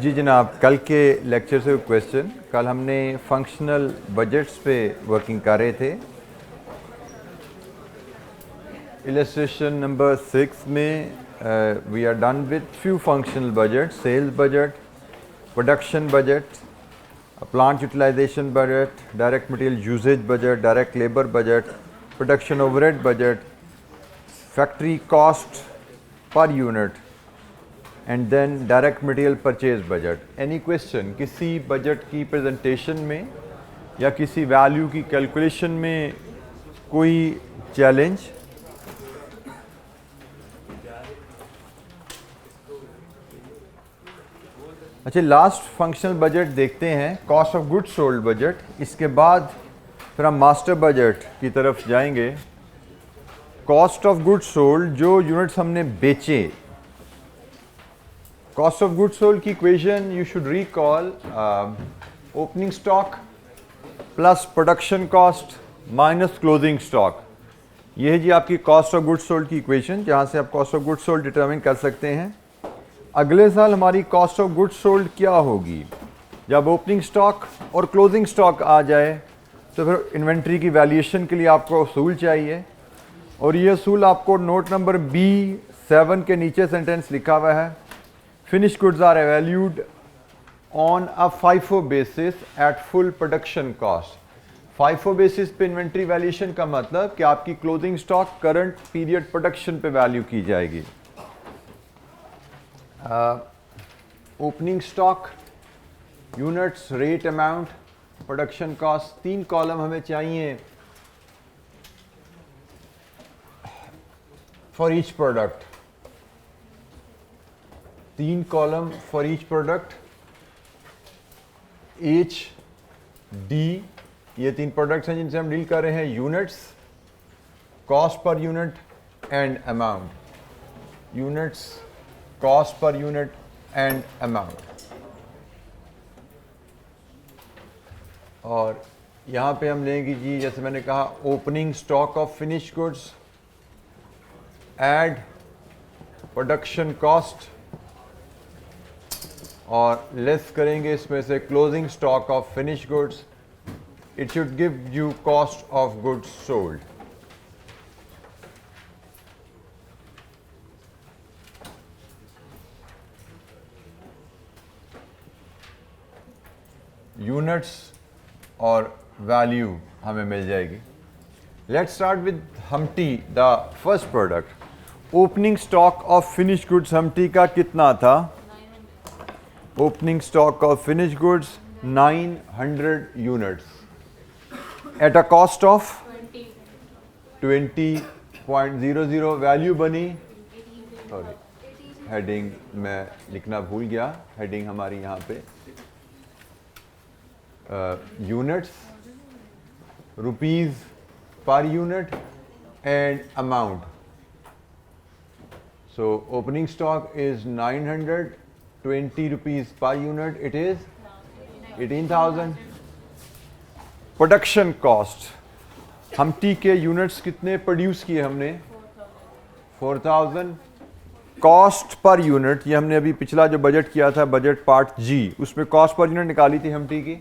जी जनाब, कल के लेक्चर से क्वेश्चन, कल हमने फंक्शनल बजट्स पे वर्किंग कर रहे थे। इलस्ट्रेशन नंबर 6 में we are done with few functional budget, sales budget, production budget, plant utilisation budget, direct material usages budget, direct labour budget, production overhead budget, factory cost per unit and then direct material purchase budget. Any question किसी budget की presentation में या किसी value की calculation में कोई challenge? अच्छा, last functional budget देखते हैं, cost of goods sold budget. इसके बाद फिर हम मास्टर बजट की तरफ जाएंगे। कॉस्ट ऑफ गुड्स सोल्ड, जो यूनिट्स हमने बेचे, कॉस्ट ऑफ गुड्स सोल्ड की equation you should recall opening stock plus production cost minus closing stock. ये है जी आपकी कॉस्ट ऑफ गुड्स सोल्ड की इक्वेशन, जहाँ से आप cost of goods sold determine कर सकते हैं। अगले साल हमारी कॉस्ट ऑफ गुड्स सोल्ड क्या होगी? जब ओपनिंग स्टॉक और क्लोजिंग स्टॉक आ जाए तो फिर इन्वेंट्री की वैल्यूएशन के लिए आपको असूल चाहिए, और ये असूल आपको नोट नंबर B7 के नीचे सेंटेंस लिखा हुआ है। Finished goods are valued on a FIFO basis at full production cost. FIFO basis पे इन्वेंट्री वैल्यूएशन का मतलब कि आपकी closing stock current period production पे वैल्यू की जाएगी। Opening stock, units, rate, amount, production cost, 3 column हमें चाहिए for each product. 3 column for each product, H D, ये 3 प्रोडक्ट्स हैं जिनसे हम डील कर रहे हैं। Units, cost per unit and amount. Units, cost per unit and amount. और यहाँ पे हम लेंगे जी, जैसे मैंने कहा, opening stock of finish goods, add production cost, और लेस करेंगे इसमें से closing stock of finish goods. It should give you cost of goods sold. Units और वैल्यू हमें मिल जाएगी। Let's start with हमटी, the first product. Opening stock of finish goods हमटी का कितना था? Opening stock of finished goods 900 units at a cost of 20.00। Value बनी, sorry heading मैं लिखना भूल गया, हेडिंग हमारी यहाँ पे units, rupees per unit and amount. So opening stock is 900, 20 rupees per unit, it is 18,000। Production cost, हमटी के units कितने प्रोड्यूस किए हमने? 4000। कॉस्ट पर यूनिट, ये हमने अभी पिछला जो बजट किया था, बजट पार्ट जी, उसमें कॉस्ट पर यूनिट निकाली थी हमटी की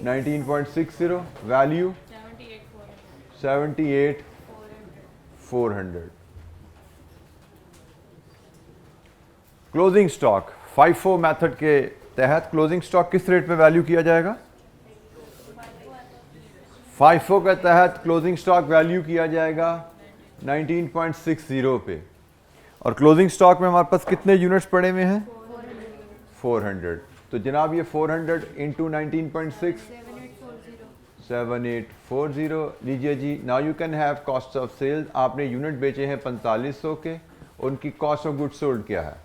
19.60। Value 78,400। Closing stock, FIFO method के तहत क्लोजिंग स्टॉक किस रेट पे वैल्यू किया जाएगा? FIFO के तहत क्लोजिंग स्टॉक वैल्यू किया जाएगा 19.60 पे। और क्लोजिंग स्टॉक में हमारे पास कितने यूनिट्स पड़े हुए हैं? 400। तो जनाब ये 400 इंटू 19.6, 7840 लीजिए जी। Now you can have cost of sales. आपने यूनिट बेचे हैं 4500 के, उनकी कॉस्ट ऑफ गुड्स सोल्ड क्या है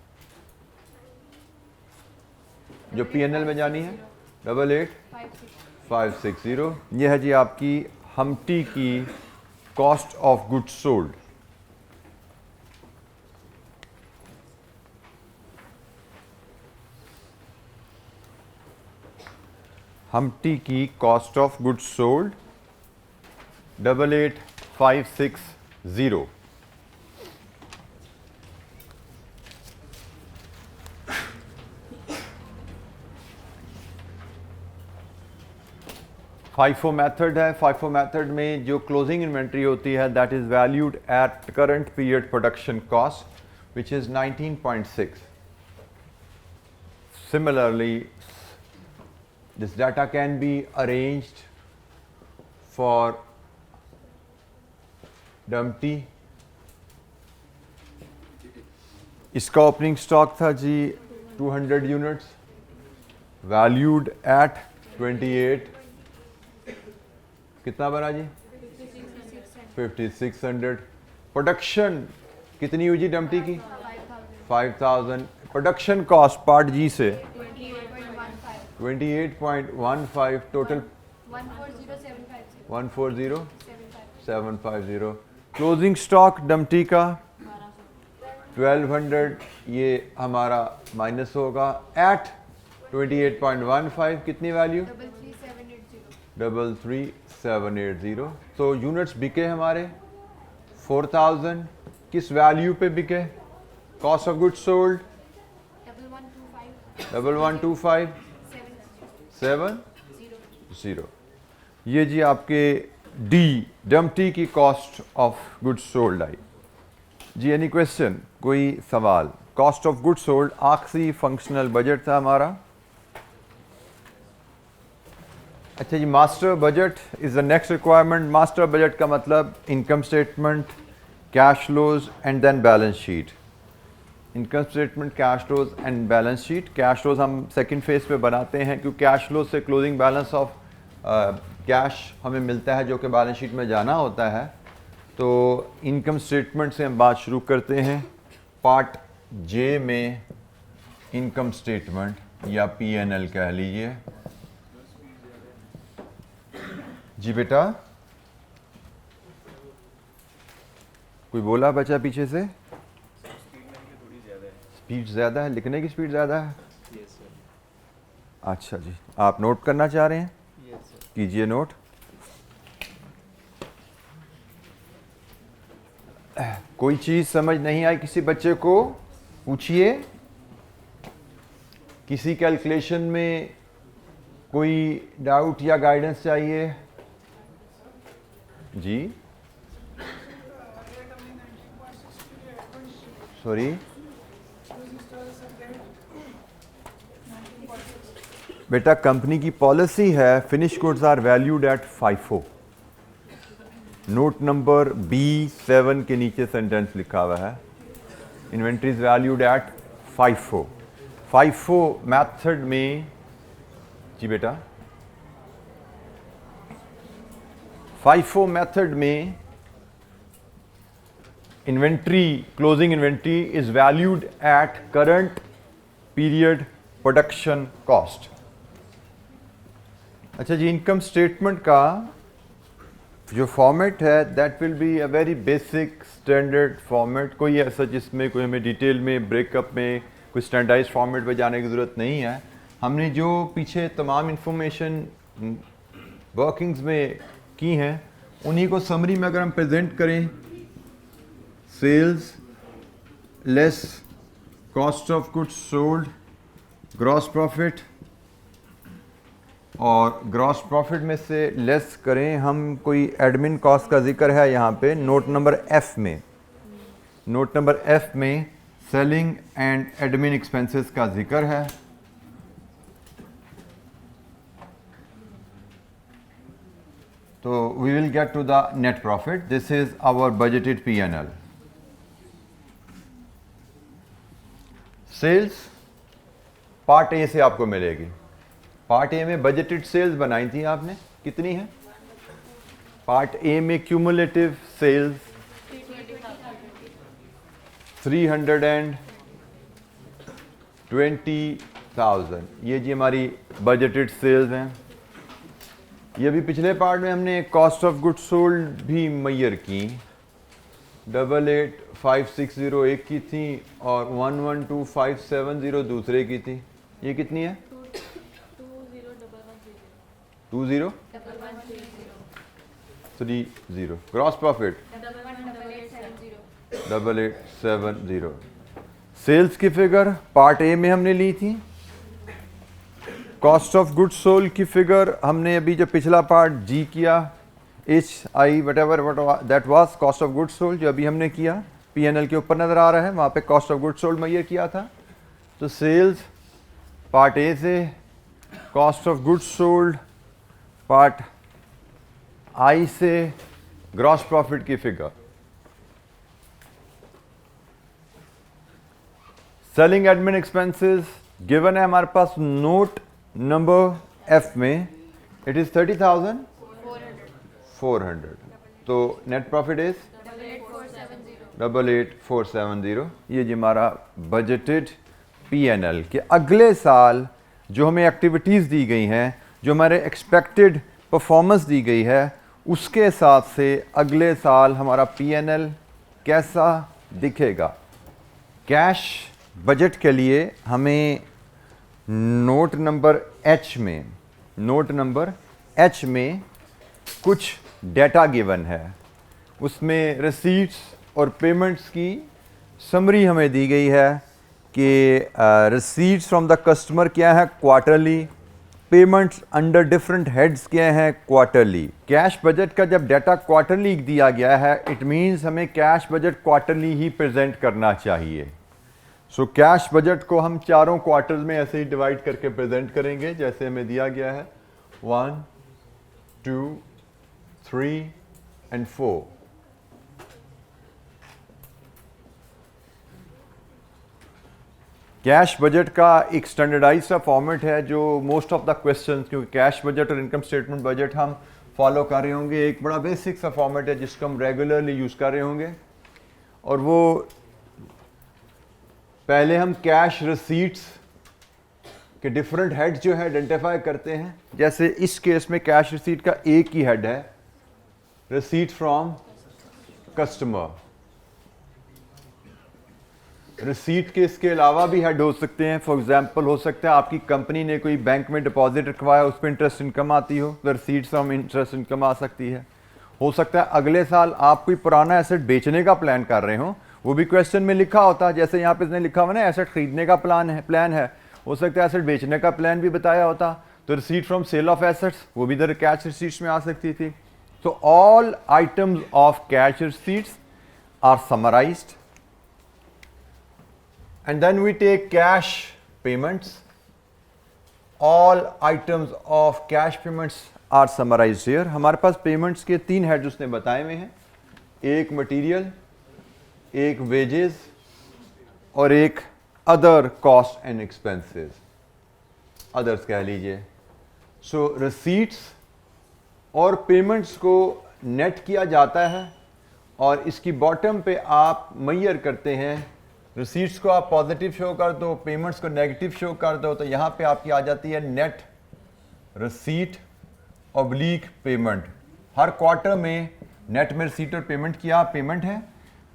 जो P&L में जानी है? 88,560। ये है जी आपकी हमटी की cost of goods sold. Humpty की cost of goods sold 88,560। FIFO method है। FIFO मेथड में जो क्लोजिंग इन्वेंट्री होती है that is valued at current period production cost which is 19.6। Similarly, this data can be arranged for Dumpty। इसका opening stock था जी 200 units, valued at 28, कितना बना जी 5600। Production कितनी हुई जी डम्पटी की 5000। प्रोडक्शन कॉस्ट पार्ट जी से 28.15, टोटल 140750। क्लोजिंग स्टॉक डम्पटी का 1200, ये हमारा माइनस होगा एट 28.15, कितनी वैल्यू 33780। तो यूनिट्स बिके हमारे 4000, किस वैल्यू पे बिके, कॉस्ट ऑफ गुड्स सोल्ड 112570। ये जी आपके डी डम्पटी की कॉस्ट ऑफ गुड्स सोल्ड आई जी। एनी क्वेश्चन, कोई सवाल? कॉस्ट ऑफ गुड्स सोल्ड आखिरी फंक्शनल बजट था हमारा। अच्छा जी, master budget is the next requirement. Master budget का मतलब income statement, cash flows and then balance sheet. Income statement, cash flows and balance sheet. Cash flows हम second phase पे बनाते हैं क्योंकि कैश फ्लोज से क्लोजिंग बैलेंस ऑफ कैश हमें मिलता है जो कि बैलेंस शीट में जाना होता है। तो इनकम स्टेटमेंट से हम बात शुरू करते हैं। पार्ट जे में इनकम स्टेटमेंट या पीएनएल कह लीजिए जी। बेटा कोई बोला बच्चा पीछे से? स्पीड ज़्यादा है, लिखने की स्पीड ज़्यादा है। अच्छा जी, आप नोट करना चाह रहे हैं? कीजिए नोट। कोई चीज़ समझ नहीं आई किसी बच्चे को, पूछिए। किसी कैलकुलेशन में कोई डाउट या गाइडेंस चाहिए जी? सॉरी बेटा, कंपनी की पॉलिसी है finish goods are valued at FIFO। Note number B7 के नीचे सेंटेंस लिखा हुआ है, inventory is valued at FIFO। FIFO method में जी बेटा, FIFO मेथड में inventory, closing inventory is valued at current period production cost. अच्छा जी, इनकम स्टेटमेंट का जो फॉर्मेट है that will be a very basic standard format. कोई ऐसा जिसमें कोई हमें डिटेल में ब्रेकअप में कोई स्टैंडर्डाइज फॉर्मेट पर जाने की ज़रूरत नहीं है। हमने जो पीछे तमाम इंफॉर्मेशन वर्किंग्स में की हैं उन्हीं को समरी में अगर हम प्रेजेंट करें, sales less cost of goods sold, gross profit, और ग्रॉस प्रॉफिट में से लेस करें हम कोई एडमिन कॉस्ट का जिक्र है यहाँ पे नोट नंबर F में। नोट नंबर F में सेलिंग एंड एडमिन एक्सपेंसेस का जिक्र है। तो we will get to the net profit. This is our budgeted P&L। Sales part A से आपको मिलेगी। पार्ट ए में बजटेड सेल्स बनाई थी आपने, कितनी है? पार्ट ए में क्यूमुलेटिव सेल्स 320,000। ये जी हमारी बजटेड सेल्स हैं। ये अभी पिछले पार्ट में हमने कॉस्ट ऑफ गुड्स सोल्ड भी मैयर की। 885601 एक की थी और 112570 दूसरे की थी। ये कितनी है? 2030। Gross profit 8870। सेल्स की फिगर पार्ट ए में हमने ली थी कॉस्ट ऑफ गुड्स सोल्ड की फिगर हमने अभी जो पिछला पार्ट जी किया, H I what ever that was cost of goods sold, जो अभी हमने किया पीएनएल के ऊपर नज़र आ रहा है, वहाँ पे cost of goods sold Maihar किया था। तो सेल्स पार्ट ए से, cost of goods sold part आई से, ग्रॉस प्रॉफिट की figure. Selling admin expenses given है हमारे पास नोट नंबर एफ में, इट इज 30,400। तो नेट प्रॉफिट इज 88,470। ये जी हमारा बजटेड पीएनएल के अगले साल जो हमें एक्टिविटीज़ दी गई हैं, जो हमारे एक्सपेक्टेड परफॉर्मेंस दी गई है, उसके हिसाब से अगले साल हमारा पीएनएल कैसा दिखेगा। कैश बजट के लिए हमें नोट नंबर एच में कुछ डेटा गिवन है, उसमें रिसीट्स और पेमेंट्स की समरी हमें दी गई है कि रिसीट्स फ्रॉम द कस्टमर क्या है quarterly, payments under different heads क्या हैं क्वार्टरली। कैश बजट का जब डाटा क्वार्टरली दिया गया है, इट मीन्स हमें कैश बजट क्वार्टरली ही प्रेजेंट करना चाहिए। सो कैश बजट को हम चारों क्वार्टर्स में ऐसे ही डिवाइड करके प्रेजेंट करेंगे जैसे हमें दिया गया है, 1, 2, 3 एंड 4। कैश बजट का एक स्टैंडर्डाइज सा फॉर्मेट है जो मोस्ट ऑफ द क्वेश्चंस, क्योंकि कैश बजट और इनकम स्टेटमेंट बजट हम फॉलो कर रहे होंगे, एक बड़ा बेसिक सा फॉर्मेट है जिसको हम रेगुलरली यूज़ कर रहे होंगे। और वो पहले हम कैश रिसीट्स के डिफरेंट हेड जो है आइडेंटिफाई करते हैं। जैसे इस केस में कैश रिसीट का एक ही हेड है, रिसीट फ्रॉम कस्टमर। रिसीट के इसके अलावा भी हेड हो सकते हैं। फॉर एग्जांपल हो सकता है आपकी कंपनी ने कोई बैंक में डिपॉजिट रखवाया, उस पर इंटरेस्ट इनकम आती हो, तो रिसीट फ्रॉम इंटरेस्ट इनकम आ सकती है। हो सकता है अगले साल आप कोई पुराना एसेट बेचने का प्लान कर रहे हो, वो भी क्वेश्चन में लिखा होता है। जैसे यहाँ पे इसने लिखा हुआ ना एसेट खरीदने का प्लान है, हो सकता है एसेट बेचने का प्लान भी बताया होता, तो receipt from sale of assets वो भी इधर कैश रिसीट्स में आ सकती थी। तो all items of cash receipts are summarised and then we take cash payments. All items of cash payments are summarized here. हमारे पास पेमेंट्स के 3 हेड्स उसने बताए हुए हैं, एक मटेरियल, एक वेजेस और एक other cost and expenses, others कह लीजिए। सो रिसीट्स और पेमेंट्स को नेट किया जाता है और इसकी बॉटम पे आप मैयर करते हैं। रिसीट्स को आप पॉजिटिव शो कर दो, पेमेंट्स को नेगेटिव शो कर दो, तो यहाँ पे आपकी आ जाती है नेट रिसीट ऑब्लिक पेमेंट। हर क्वार्टर में नेट में रिसीट और पेमेंट किया पेमेंट है,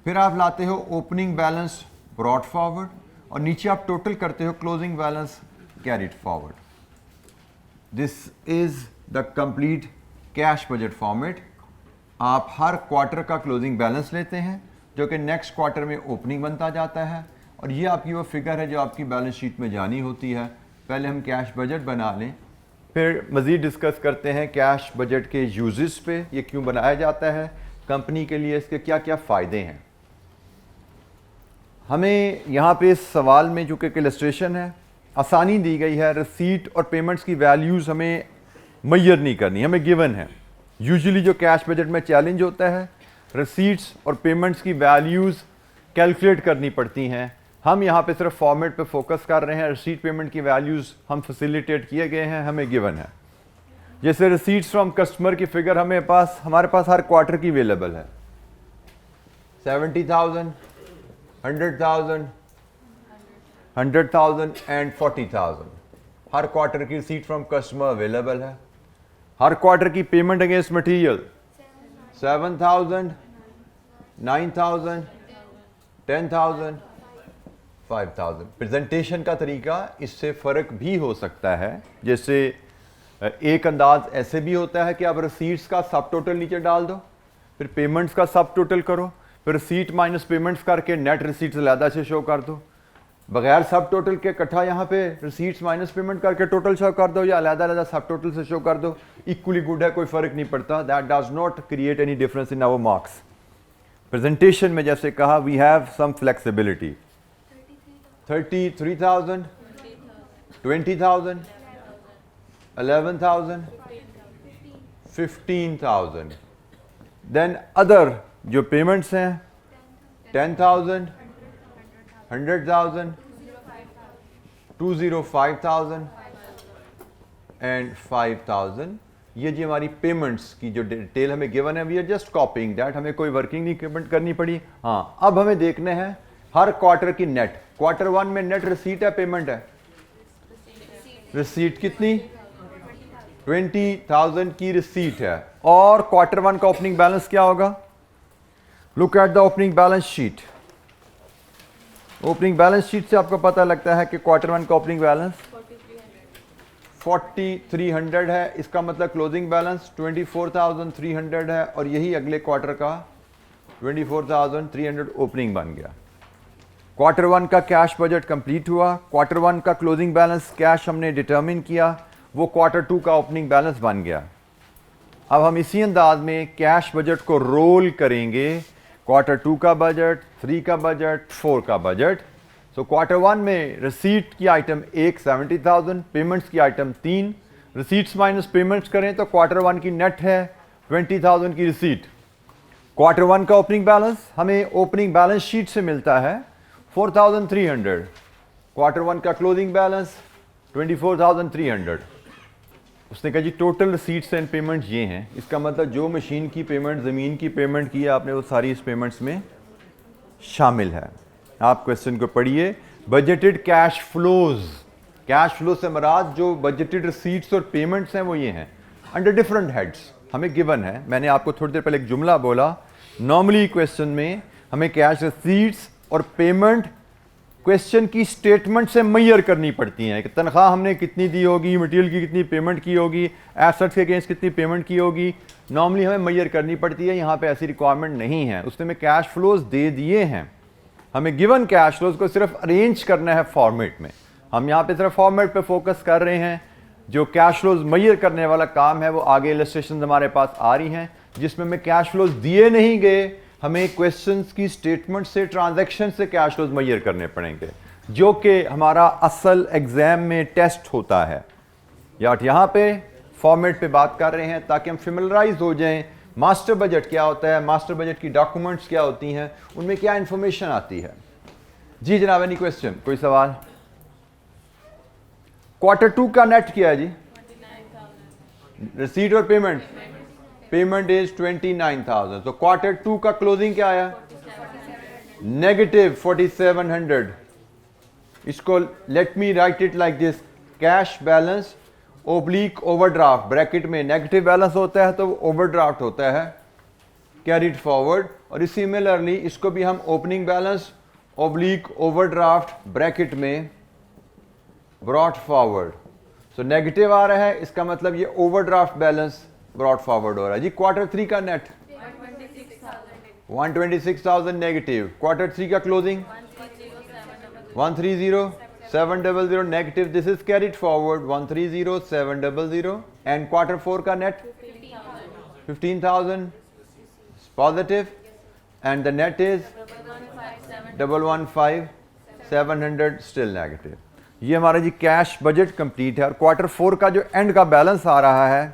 फिर आप लाते हो ओपनिंग बैलेंस ब्रॉट फॉरवर्ड और नीचे आप टोटल करते हो closing balance carried forward. This is the complete cash budget format. आप हर क्वार्टर का क्लोजिंग बैलेंस लेते हैं जो कि नेक्स्ट क्वार्टर में ओपनिंग बनता जाता है, और ये आपकी वो फिगर है जो आपकी बैलेंस शीट में जानी होती है। पहले हम कैश बजट बना लें, फिर मज़ीद डिस्कस करते हैं कैश बजट के यूजेस पे, ये क्यों बनाया जाता है, कंपनी के लिए इसके क्या क्या फ़ायदे हैं। हमें यहाँ पे इस सवाल में जो कि इलस्ट्रेशन है, आसानी दी गई है, रिसीट और पेमेंट्स की वैल्यूज़ हमें मैयर नहीं करनी, हमें गिवन है। यूजुअली जो कैश बजट में चैलेंज होता है, रिसीट्स और पेमेंट्स की वैल्यूज़ कैलकुलेट करनी पड़ती हैं। हम यहाँ पे सिर्फ फॉर्मेट पे फोकस कर रहे हैं। रिसीट पेमेंट की वैल्यूज़ हम फैसिलिटेट किए गए हैं, हमें गिवन है। जैसे रिसीट्स फ्रॉम कस्टमर की फिगर हमारे पास हर क्वार्टर की अवेलेबल है, 70,000, 100,000, 100,000 एंड 40,000। हर क्वार्टर की रिसीट फ्रॉम कस्टमर अवेलेबल है। हर क्वार्टर की पेमेंट अगेंस्ट मटीरियल 7,000, 9,000, 10,000, 5,000। प्रेजेंटेशन का तरीका इससे फ़र्क भी हो सकता है। जैसे एक अंदाज ऐसे भी होता है कि आप रिसीट्स का सब टोटल नीचे डाल दो, फिर पेमेंट्स का सब टोटल करो, फिर रिसीट माइनस पेमेंट्स करके नेट रिसीट्स अलहदा से शो कर दो। बगैर सब टोटल के इकट्ठा यहाँ पे रिसीट्स माइनस पेमेंट करके टोटल शो कर दो या अलग-अलग सब टोटल से शो कर दो, इक्वली गुड है, कोई फर्क नहीं पड़ता। That does not create any difference in our marks. Presentation में जैसे कहा we have some flexibility. 33,000, 20,000, 11,000, 15,000। Then other जो पेमेंट्स हैं 10,000, 100,000, 205,000 एंड 5,000। ये जी हमारी पेमेंट्स की जो डिटेल हमें गिवन है, we are just copying that, हमें कोई वर्किंग नहीं करनी पड़ी। हाँ, अब हमें देखने हैं हर क्वार्टर की नेट। क्वार्टर 1 में नेट रिसीट है पेमेंट है? रिसीट कितनी? 20,000 की रिसीट है। और क्वार्टर 1 का ओपनिंग बैलेंस क्या होगा? Look at the opening balance sheet. Opening balance sheet से आपको पता लगता है कि क्वार्टर 1 का ओपनिंग बैलेंस 4300 है। इसका मतलब क्लोजिंग बैलेंस 24,300 है और यही अगले क्वार्टर का 24,300 ओपनिंग बन गया। क्वार्टर 1 का कैश बजट कंप्लीट हुआ। क्वार्टर 1 का क्लोजिंग बैलेंस कैश हमने डिटरमिन किया, वो क्वार्टर 2 का ओपनिंग बैलेंस बन गया। अब हम इसी अंदाज में कैश बजट को रोल करेंगे, क्वार्टर 2 का बजट, 3 का बजट, 4 का बजट। सो क्वार्टर 1 में रिसीट की आइटम 1 70,000, पेमेंट्स की आइटम 3। रिसीट्स माइनस पेमेंट्स करें तो क्वार्टर 1 की नेट है 20,000 की रिसीट। क्वार्टर 1 का ओपनिंग बैलेंस हमें ओपनिंग बैलेंस शीट से मिलता है 4,300। क्वार्टर 1 का क्लोजिंग बैलेंस 24,300। उसने कहा जी टोटल रिसीट्स एंड पेमेंट्स ये हैं। इसका मतलब जो मशीन की पेमेंट, ज़मीन की पेमेंट की है आपने, वो सारी इस पेमेंट्स में शामिल है। आप क्वेश्चन को पढ़िए। Budgeted cash flows, cash flow से मराद जो बजटेड रिसीट्स और पेमेंट्स हैं वो ये हैं अंडर डिफरेंट हेड्स हमें गिवन है। मैंने आपको थोड़ी देर पहले एक जुमला बोला, नॉर्मली क्वेश्चन में हमें कैश रिसीट्स और पेमेंट क्वेश्चन की स्टेटमेंट से मैयर करनी पड़ती हैं कि तनख्वाह हमने कितनी दी होगी, मटेरियल की कितनी पेमेंट की होगी, एसेट्स के अगेंस्ट कितनी पेमेंट की होगी, नॉर्मली हमें मैयर करनी पड़ती है। यहाँ पे ऐसी रिक्वायरमेंट नहीं है। उसने हमें कैश फ्लोज दे दिए हैं, हमें गिवन कैश फ्लोज को सिर्फ अरेंज करना है फॉर्मेट में। हम यहाँ पे सिर्फ फॉर्मेट पे फोकस कर रहे हैं। जो कैश फ्लोज मैयर करने वाला काम है वो आगे इलस्ट्रेशन हमारे पास आ रही हैं, जिसमें हमें कैश फ्लोज दिए नहीं गए, हमें क्वेश्चंस की स्टेटमेंट से, ट्रांजैक्शन से कैश फ्लोज मैयर करने पड़ेंगे, जो कि हमारा असल एग्जाम में टेस्ट होता है। या यहाँ पे फॉर्मेट पे बात कर रहे हैं ताकि हम फेमिलराइज हो जाएं। मास्टर बजट क्या होता है, मास्टर बजट की डॉक्यूमेंट्स क्या होती हैं, उनमें क्या इंफॉर्मेशन आती है। जी जनाब, एनी क्वेश्चन, कोई सवाल? क्वार्टर 2 का नेट क्या है जी? रिसीट और पेमेंट, पेमेंट इज 29,000। तो क्वार्टर 2 का क्लोजिंग क्या आया? नेगेटिव 4,700। इसको let me right it like this, cash balance oblique overdraft, bracket में नेगेटिव बैलेंस होता है तो ओवरड्राफ्ट होता है, कैरीड फॉरवर्ड। और सिमिलरली इसको भी हम opening balance oblique overdraft bracket में ब्रॉट फॉरवर्ड। सो नेगेटिव आ रहा है, इसका मतलब ये ओवरड्राफ्ट बैलेंस ब्रॉट फॉरवर्ड हो रहा है। जी क्वार्टर 3 का नेट 126,000 नेगेटिव। क्वार्टर 3 का closing 130,700 negative, this is carried forward 130,700। And quarter 4 का net 15,000 positive and the net is 115,700 still negative. ये हमारा जी कैश बजट कंप्लीट है। और क्वार्टर 4 का जो एंड का बैलेंस आ रहा है,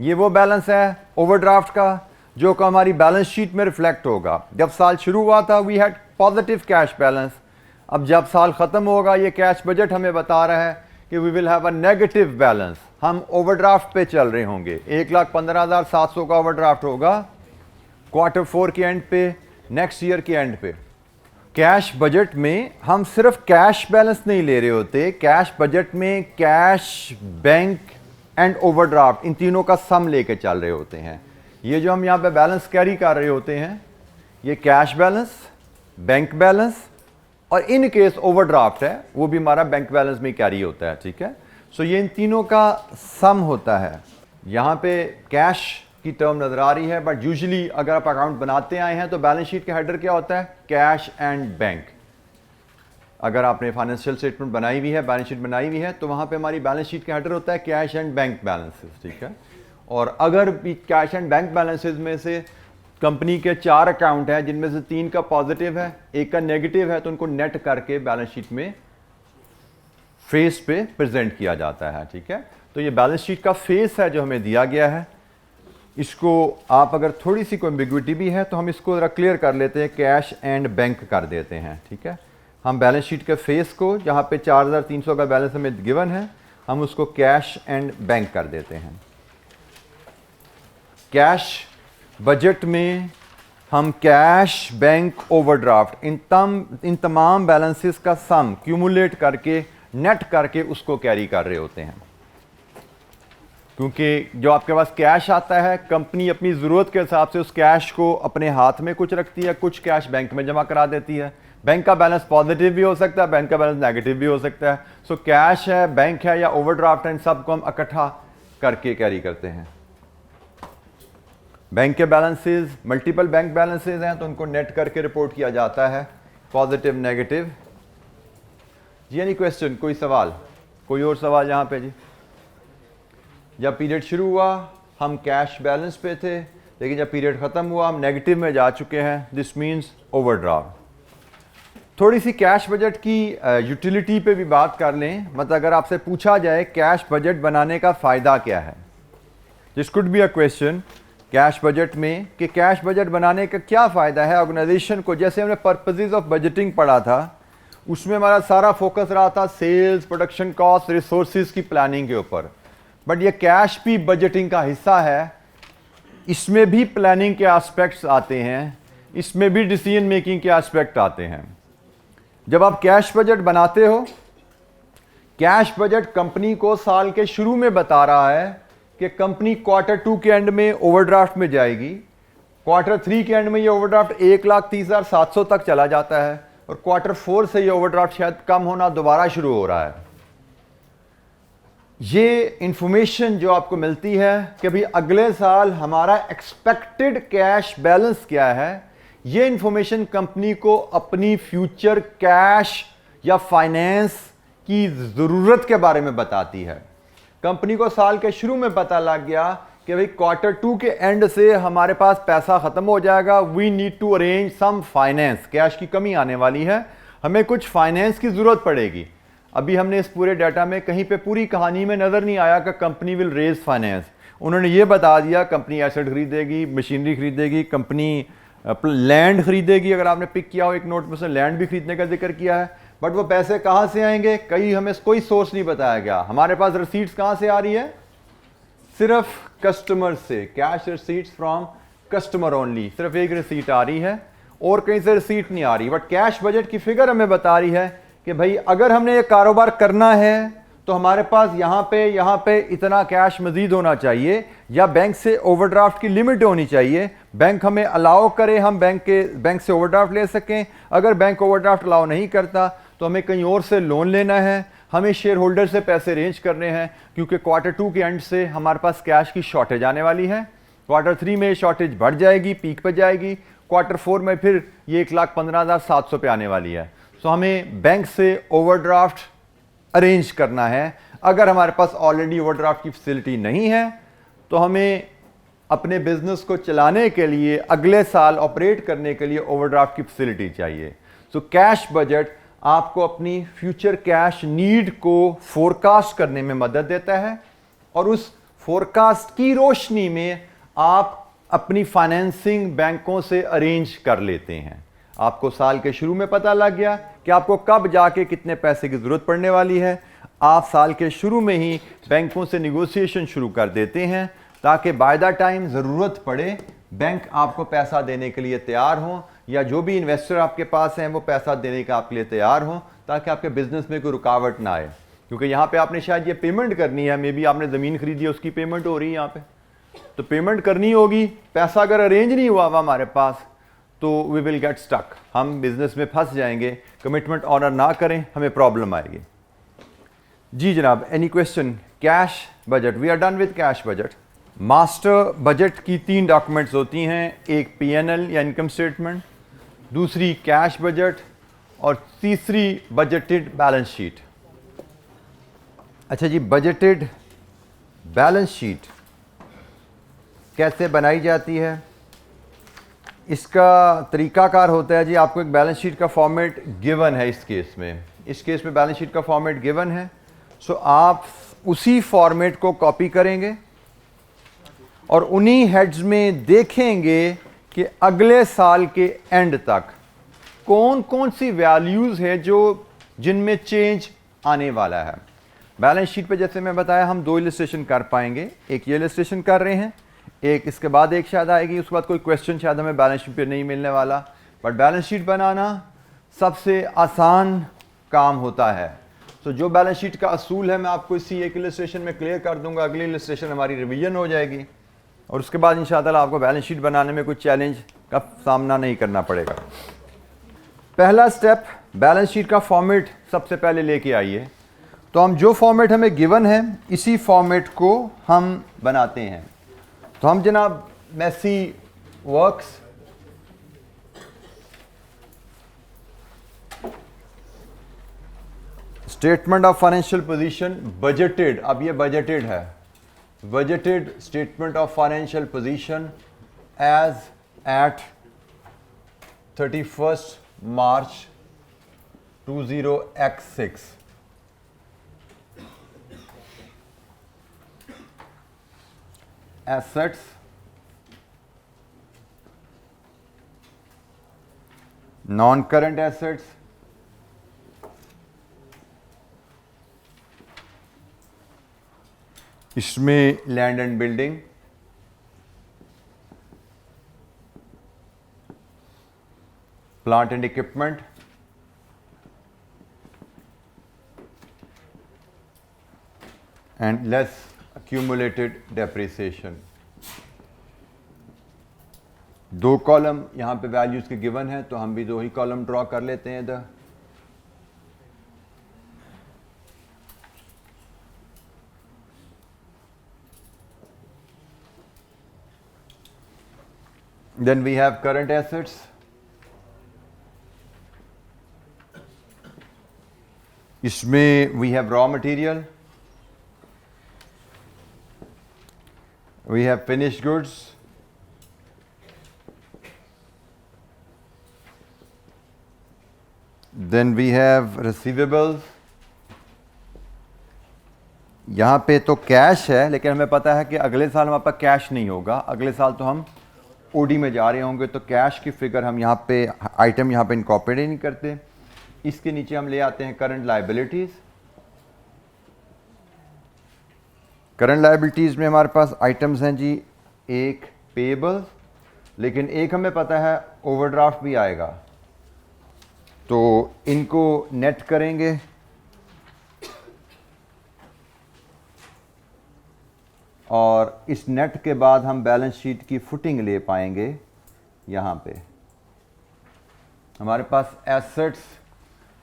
ये वो बैलेंस है ओवरड्राफ्ट का जो कि हमारी बैलेंस शीट में रिफ्लेक्ट होगा। जब साल शुरू हुआ था we had positive cash balance. अब जब साल ख़त्म होगा ये कैश बजट हमें बता रहा है कि we will have a negative balance. हम ओवरड्राफ्ट पे चल रहे होंगे, 1,15,700 का ओवरड्राफ्ट होगा क्वार्टर 4 के एंड पे, नेक्स्ट ईयर के एंड पे। कैश बजट में हम सिर्फ कैश बैलेंस नहीं ले रहे होते, कैश बजट में कैश, बैंक एंड ओवरड्राफ्ट, इन तीनों का सम लेके चल रहे होते हैं। ये जो हम यहाँ पे बैलेंस कैरी कर रहे होते हैं, ये कैश बैलेंस, बैंक बैलेंस और इन केस ओवरड्राफ्ट है, वो भी हमारा बैंक बैलेंस में कैरी होता है। ठीक है, सो ये इन तीनों का सम होता है। यहाँ पे कैश की टर्म नजर आ रही है, बट यूजुअली अगर आप अकाउंट बनाते आए हैं तो बैलेंस शीट का हेडर क्या होता है? Cash and bank. अगर आपने फाइनेंशियल स्टेटमेंट बनाई हुई है, बैलेंस शीट बनाई हुई है, तो वहाँ पे हमारी बैलेंस शीट का हेडर होता है कैश एंड बैंक बैलेंसेस, ठीक है। और अगर भी कैश एंड बैंक बैलेंसेस में से कंपनी के 4 अकाउंट हैं जिनमें से 3 का पॉजिटिव है, 1 का नेगेटिव है, तो उनको नेट करके बैलेंस शीट में फेस पे प्रेजेंट किया जाता है, ठीक है। तो ये बैलेंस शीट का फेस है जो हमें दिया गया है। इसको आप अगर थोड़ी सी कोई एम्बिग्विटी भी है तो हम इसको ज़रा क्लियर कर लेते हैं, कैश एंड बैंक कर देते हैं, ठीक है। हम बैलेंस शीट के फेस को, जहाँ पे 4300 का बैलेंस हमें गिवन है, हम उसको कैश एंड बैंक कर देते हैं। कैश बजट में हम कैश, बैंक, ओवरड्राफ्ट इन तमाम बैलेंसेस का सम क्यूमुलेट करके, नेट करके उसको कैरी कर रहे होते हैं। क्योंकि जो आपके पास कैश आता है, कंपनी अपनी ज़रूरत के हिसाब से उस कैश को अपने हाथ में कुछ रखती है, कुछ कैश बैंक में जमा करा देती है। बैंक का बैलेंस पॉजिटिव भी हो सकता है, बैंक का बैलेंस नेगेटिव भी हो सकता है। सो कैश है, बैंक है या ओवरड्राफ्ट है, इन सबको हम इकट्ठा करके कैरी करते हैं। बैंक के बैलेंसेस, मल्टीपल बैंक बैलेंसेस हैं तो उनको नेट करके रिपोर्ट किया जाता है, पॉजिटिव, नेगेटिव। जी एनी क्वेश्चन, कोई सवाल, कोई और सवाल यहाँ पे जी? जब पीरियड शुरू हुआ हम कैश बैलेंस पे थे, लेकिन जब पीरियड ख़त्म हुआ हम नेगेटिव में जा चुके हैं, दिस मीन्स ओवरड्राफ्ट। थोड़ी सी कैश बजट की यूटिलिटी पे भी बात कर लें। मतलब अगर आपसे पूछा जाए कैश बजट बनाने का फ़ायदा क्या है, this could be a question cash budget में, कि कैश बजट बनाने का क्या फ़ायदा है ऑर्गेनाइजेशन को। जैसे हमने पर्पसेस ऑफ बजटिंग पढ़ा था, उसमें हमारा सारा फोकस रहा था सेल्स, प्रोडक्शन कॉस्ट, रिसोर्सेज की प्लानिंग के ऊपर। बट ये कैश भी बजटिंग का हिस्सा है, इसमें भी प्लानिंग के एस्पेक्ट्स आते हैं, इसमें भी डिसीजन मेकिंग के एस्पेक्ट आते हैं। जब आप कैश बजट बनाते हो, कैश बजट कंपनी को साल के शुरू में बता रहा है कि कंपनी क्वार्टर 2 के एंड में ओवरड्राफ्ट में जाएगी, क्वार्टर 3 के एंड में ये ओवरड्राफ्ट 1,30,700 तक चला जाता है, और क्वार्टर 4 से ये ओवरड्राफ्ट शायद कम होना दोबारा शुरू हो रहा है। ये इंफॉर्मेशन जो आपको मिलती है कि भाई अगले साल हमारा एक्सपेक्टेड कैश बैलेंस क्या है, ये इंफॉर्मेशन कंपनी को अपनी फ्यूचर कैश या फाइनेंस की ज़रूरत के बारे में बताती है। कंपनी को साल के शुरू में पता लग गया कि भाई क्वार्टर 2 के एंड से हमारे पास पैसा ख़त्म हो जाएगा, we need to arrange some finance, cash की कमी आने वाली है, हमें कुछ फाइनेंस की ज़रूरत पड़ेगी। अभी हमने इस पूरे डाटा में कहीं पे पूरी कहानी में नज़र नहीं आया कि कंपनी विल रेज फाइनेंस। उन्होंने ये बता दिया कंपनी एसेट खरीदेगी, मशीनरी खरीदेगी, कंपनी लैंड खरीदेगी। अगर आपने पिक किया हो एक नोट में से लैंड भी खरीदने का जिक्र किया है, बट वो पैसे कहाँ से आएंगे, हमें कोई सोर्स नहीं बताया गया। हमारे पास रसीट्स कहाँ से आ रही है, सिर्फ कस्टमर से, cash receipts from customer only, सिर्फ एक रिसीट आ रही है और कहीं से रिसीट नहीं आ रही। बट कैश बजट की फिगर हमें बता रही है कि भाई अगर हमने ये कारोबार करना है तो हमारे पास यहाँ पे इतना कैश मजीद होना चाहिए, या बैंक से ओवरड्राफ्ट की लिमिट होनी चाहिए, बैंक हमें अलाउ करे, हम बैंक से ओवरड्राफ्ट ले सकें। अगर बैंक ओवरड्राफ्ट अलाउ नहीं करता तो हमें कहीं और से लोन लेना है, हमें शेयर होल्डर से पैसे अरेंज करने हैं, क्योंकि क्वार्टर 2 के एंड से हमारे पास कैश की शॉर्टेज आने वाली है। क्वार्टर 3 में शॉर्टेज बढ़ जाएगी, पीक पे जाएगी, क्वार्टर 4 में फिर ये 1,15,700 पे आने वाली है। सो हमें बैंक से ओवरड्राफ्ट अरेंज करना है। अगर हमारे पास ऑलरेडी ओवरड्राफ्ट की फैसिलिटी नहीं है तो हमें अपने बिजनेस को चलाने के लिए, अगले साल ऑपरेट करने के लिए ओवरड्राफ्ट की फैसिलिटी चाहिए। सो कैश बजट आपको अपनी फ्यूचर कैश नीड को फोरकास्ट करने में मदद देता है, और उस फोरकास्ट की रोशनी में आप अपनी फाइनेंसिंग बैंकों से अरेंज कर लेते हैं। आपको साल के शुरू में पता लग गया कि आपको कब जाके कितने पैसे की जरूरत पड़ने वाली है, आप साल के शुरू में ही बैंकों से निगोशिएशन शुरू कर देते हैं, ताकि बाय द टाइम ज़रूरत पड़े बैंक आपको पैसा देने के लिए तैयार हो, या जो भी इन्वेस्टर आपके पास हैं वो पैसा देने का आपके लिए तैयार हो, ताकि आपके बिजनेस में कोई रुकावट ना आए। क्योंकि यहाँ पे आपने शायद ये पेमेंट करनी है, मे बी आपने ज़मीन खरीदी है, उसकी पेमेंट हो रही है यहाँ पे, तो पेमेंट करनी होगी। पैसा अगर अरेंज नहीं हुआ हमारे पास तो वी विल गेट स्टक, हम बिजनेस में फंस जाएंगे। कमिटमेंट ऑनर ना करें, हमें प्रॉब्लम आएगी। जी जनाब, any question? Cash budget, we are done with cash budget. Master budget की 3 डॉक्यूमेंट्स होती हैं, एक पीएनएल या इनकम स्टेटमेंट, दूसरी कैश बजट, और तीसरी बजटेड बैलेंस शीट। अच्छा जी, बजटेड बैलेंस शीट कैसे बनाई जाती है? इसका तरीकाकार होता है जी, आपको एक बैलेंस शीट का फॉर्मेट गिवन है। इस केस में बैलेंस शीट का फॉर्मेट गिवन है, सो आप उसी फॉर्मेट को कॉपी करेंगे और उन्हीं हेड्स में देखेंगे कि अगले साल के एंड तक कौन कौन सी वैल्यूज़ है जो जिनमें चेंज आने वाला है। बैलेंस शीट पे जैसे मैं बताया, हम दो इलस्ट्रेशन कर पाएंगे। एक ये इलस्ट्रेशन कर रहे हैं, एक इसके बाद एक शायद आएगी, उसके बाद कोई क्वेश्चन शायद हमें बैलेंस शीट पे नहीं मिलने वाला। बट बैलेंस शीट बनाना सबसे आसान काम होता है। तो जो बैलेंस शीट का असूल है मैं आपको इसी एक इलस्ट्रेशन में क्लियर कर दूंगा। अगली इलस्ट्रेशन हमारी रिवीजन हो जाएगी और उसके बाद इंशाअल्लाह आपको बैलेंस शीट बनाने में कोई चैलेंज का सामना नहीं करना पड़ेगा। पहला स्टेप, बैलेंस शीट का फॉर्मेट सबसे पहले लेके आइए। तो हम जो फॉर्मेट हमें गिवन है इसी फॉर्मेट को हम बनाते हैं। तो हम जनाब Massey works statement of financial position budgeted, अब ये बजटेड है, budgeted statement of financial position as at 31 March 20x6। Assets, non current assets, इसमें land and building, plant and equipment, and less accumulated depreciation। दो column यहां पे values के given है, तो हम भी दो ही कॉलम ड्रॉ कर लेते हैं इधर। Then we have current assets, इसमें we have raw material, we have finished goods, then we have receivables। यहाँ पे तो कैश है, लेकिन हमें पता है कि अगले साल हमारे पास कैश नहीं होगा। अगले साल तो हम ओडी में जा रहे होंगे, तो कैश की फिगर हम यहाँ पे आइटम यहाँ पे इनकॉर्पोरेट ही नहीं करते। इसके नीचे हम ले आते हैं करंट लायबिलिटीज़। करंट लायबिलिटीज़ में हमारे पास आइटम्स हैं जी, एक पेबल, लेकिन एक हमें पता है ओवरड्राफ्ट भी आएगा, तो इनको नेट करेंगे। और इस नेट के बाद हम बैलेंस शीट की फुटिंग ले पाएंगे। यहाँ पे हमारे पास एसेट्स,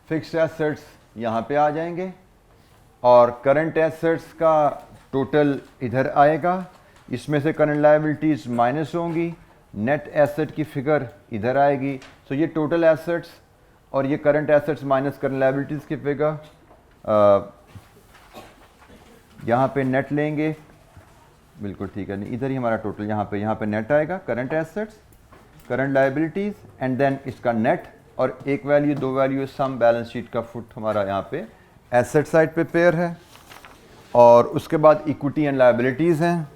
फिक्स्ड एसेट्स यहाँ पे आ जाएंगे और करंट एसेट्स का टोटल इधर आएगा। इसमें से करंट लायबिलिटीज़ माइनस होंगी, नेट एसेट की फिगर इधर आएगी। तो ये टोटल एसेट्स और ये current assets minus current liabilities की फिगर यहाँ पे नेट लेंगे। बिल्कुल ठीक है, नहीं इधर ही हमारा टोटल यहाँ पे नेट आएगा, current assets, current liabilities and then इसका नेट, और एक वैल्यू दो वैल्यू सम बैलेंस शीट का फुट हमारा यहाँ पे एसेट साइड पे पेयर है। और उसके बाद इक्विटी एंड लायबिलिटीज़ हैं।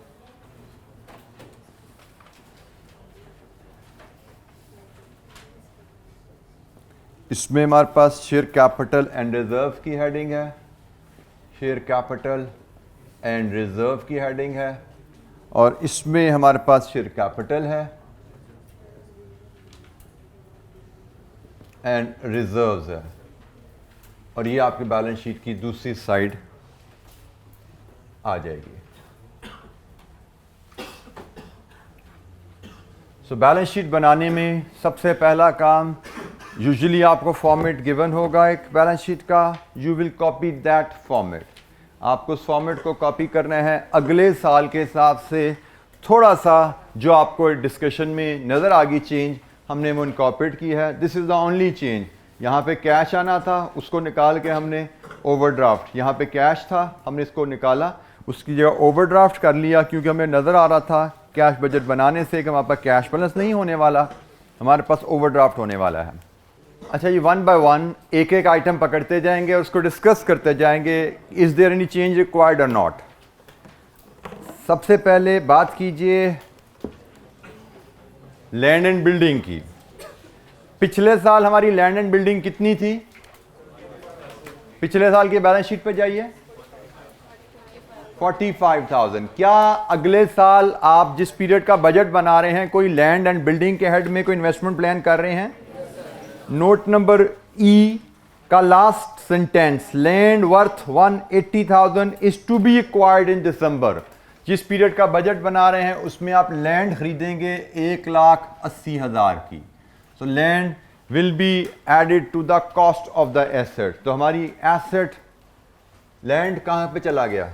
इसमें हमारे पास शेयर कैपिटल एंड रिजर्व की हेडिंग है, शेयर कैपिटल एंड रिजर्व की हेडिंग है, और इसमें हमारे पास शेयर कैपिटल है एंड रिजर्व्स है, और ये आपके बैलेंस शीट की दूसरी साइड आ जाएगी। सो बैलेंस शीट बनाने में सबसे पहला काम, यूजुअली आपको फॉर्मेट गिवन होगा एक बैलेंस शीट का, you will copy that format. आपको उस फॉर्मेट को कॉपी करना है अगले साल के हिसाब से। थोड़ा सा जो आपको डिस्कशन में नज़र आ गई चेंज, हमने वो इनकॉर्पोरेट की है। This is the only change यहाँ पे कैश आना था, उसको निकाल के हमने ओवरड्राफ्ट, यहाँ पे कैश था हमने इसको निकाला, उसकी जगह ओवरड्राफ्ट कर लिया क्योंकि हमें नज़र आ रहा था कैश बजट बनाने से कि हमारे पास कैश बैलेंस नहीं होने वाला, हमारे पास ओवरड्राफ्ट होने वाला है। अच्छा, ये वन बाय वन एक एक आइटम पकड़ते जाएंगे और उसको डिस्कस करते जाएंगे, is there any change required और नॉट। सबसे पहले बात कीजिए लैंड एंड बिल्डिंग की। पिछले साल हमारी लैंड एंड बिल्डिंग कितनी थी? पिछले साल की बैलेंस शीट पे जाइए, 45,000। क्या अगले साल आप जिस पीरियड का बजट बना रहे हैं कोई लैंड एंड बिल्डिंग के हेड में कोई इन्वेस्टमेंट प्लान कर रहे हैं? नोट नंबर ई का last sentence, land worth 180,000 is to be acquired in December. जिस पीरियड का बजट बना रहे हैं उसमें आप लैंड खरीदेंगे 1,80,000 की। So land will be added to the cost of the asset. तो हमारी एसेट लैंड कहां पे चला गया?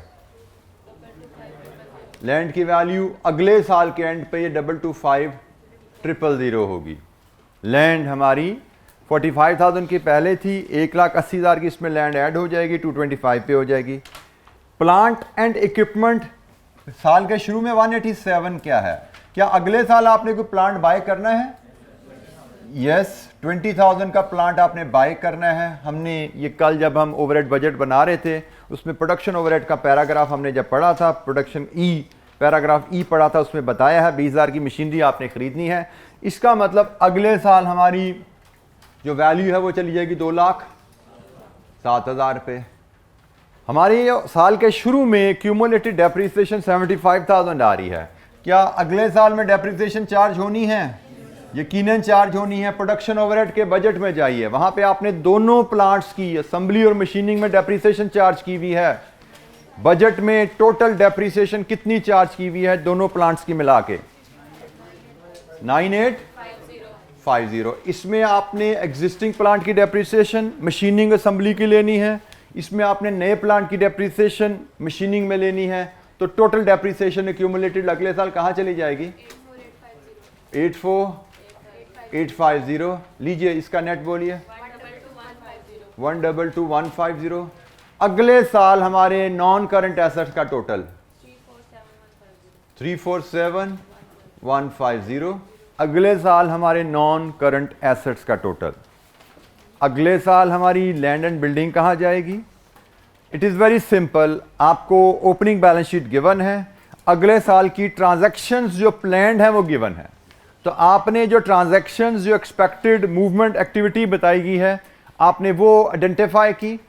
लैंड की वैल्यू अगले साल के एंड पे ये 225,000 होगी। लैंड हमारी 45,000 की पहले थी, 1,80,000 की इसमें लैंड ऐड हो जाएगी, 225 पे हो जाएगी। प्लांट एंड इक्विपमेंट साल के शुरू में 187 क्या है? क्या अगले साल आपने कोई प्लांट बाय करना है? यस, 20,000 का प्लांट आपने बाय करना है। हमने ये कल जब हम ओवरहेड बजट बना रहे थे उसमें प्रोडक्शन ओवरहेड का पैराग्राफ हमने जब पढ़ा था, प्रोडक्शन ई पैराग्राफ ई पढ़ा था, उसमें बताया है 20,000 की मशीनरी आपने खरीदनी है। इसका मतलब अगले साल हमारी जो वैल्यू है वो चली जाएगी 2,07,000 पे। हमारी साल के शुरू में क्यूमुलेटेड डेप्रिसिएशन 75,000 आ रही है। क्या अगले साल में डेप्रिसिएशन चार्ज होनी है? यकीनन चार्ज होनी है। प्रोडक्शन ओवरहेड के बजट में जाइए, वहां पे आपने दोनों प्लांट्स की असेंबली और मशीनिंग में डेप्रिसिएशन चार्ज की हुई है। बजट में टोटल डेप्रिसिएशन कितनी चार्ज की हुई है दोनों प्लांट्स की मिला के? 9850। इसमें आपने एग्जिस्टिंग प्लांट की डेप्रिसिएशन मशीनिंग असेंबली की लेनी है, इसमें आपने नए प्लांट की डेप्रिसिएशन मशीनिंग में लेनी है। तो टोटल डेप्रिसिएशन एक्यूमुलेटेड अगले साल कहां चली जाएगी? 84,850। लीजिए इसका नेट बोलिए, 122,150। अगले साल हमारे नॉन करंट एसेट्स का टोटल 347,150। अगले साल हमारे नॉन करंट एसेट्स का टोटल। अगले साल हमारी लैंड एंड बिल्डिंग कहाँ जाएगी? इट इज़ वेरी सिंपल, आपको ओपनिंग बैलेंस शीट गिवन है, अगले साल की ट्रांजैक्शंस जो प्लान्ड है वो गिवन है। तो आपने जो ट्रांजैक्शंस जो एक्सपेक्टेड मूवमेंट एक्टिविटी बताई गई है आपने वो आइडेंटिफाई की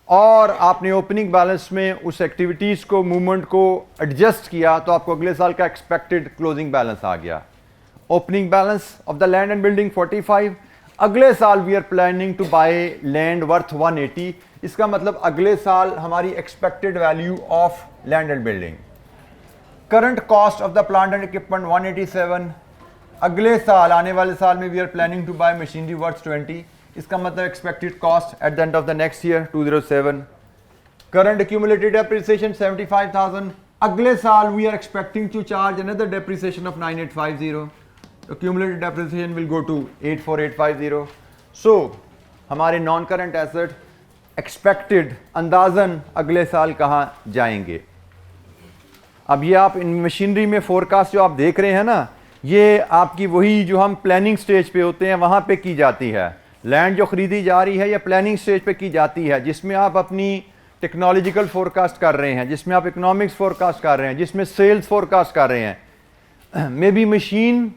और आपने ओपनिंग बैलेंस में उस एक्टिविटीज़ को मूवमेंट को एडजस्ट किया, तो आपको अगले साल का एक्सपेक्टेड क्लोजिंग बैलेंस आ गया। Opening balance of the land and building 45। अगले साल we are planning to buy land worth 180। इसका मतलब अगले साल हमारी expected value of land and building. Current cost of the plant and equipment 187। अगले साल आने वाले साल में we are planning to buy machinery worth 20। इसका मतलब expected cost at the end of the next year 207। Current accumulated depreciation 75,000। अगले साल we are expecting to charge another depreciation of 9850। accumulated depreciation will go to 84,850. So हमारे non current asset expected अंदाजन अगले साल कहाँ जाएंगे? अब ये आप इन मशीनरी में फोरकास्ट जो आप देख रहे हैं ना, ये आपकी वही जो हम प्लानिंग स्टेज पे होते हैं वहाँ पे की जाती है। लैंड जो खरीदी जा रही है या प्लानिंग स्टेज पे की जाती है, जिसमें आप अपनी टेक्नोलॉजिकल फोरकास्ट कर रहे हैं, जिसमें आप इकोनॉमिक्स फोरकास्ट कर रहे हैं, जिसमें सेल्स फोरकास्ट कर रहे हैं। मे बी मशीन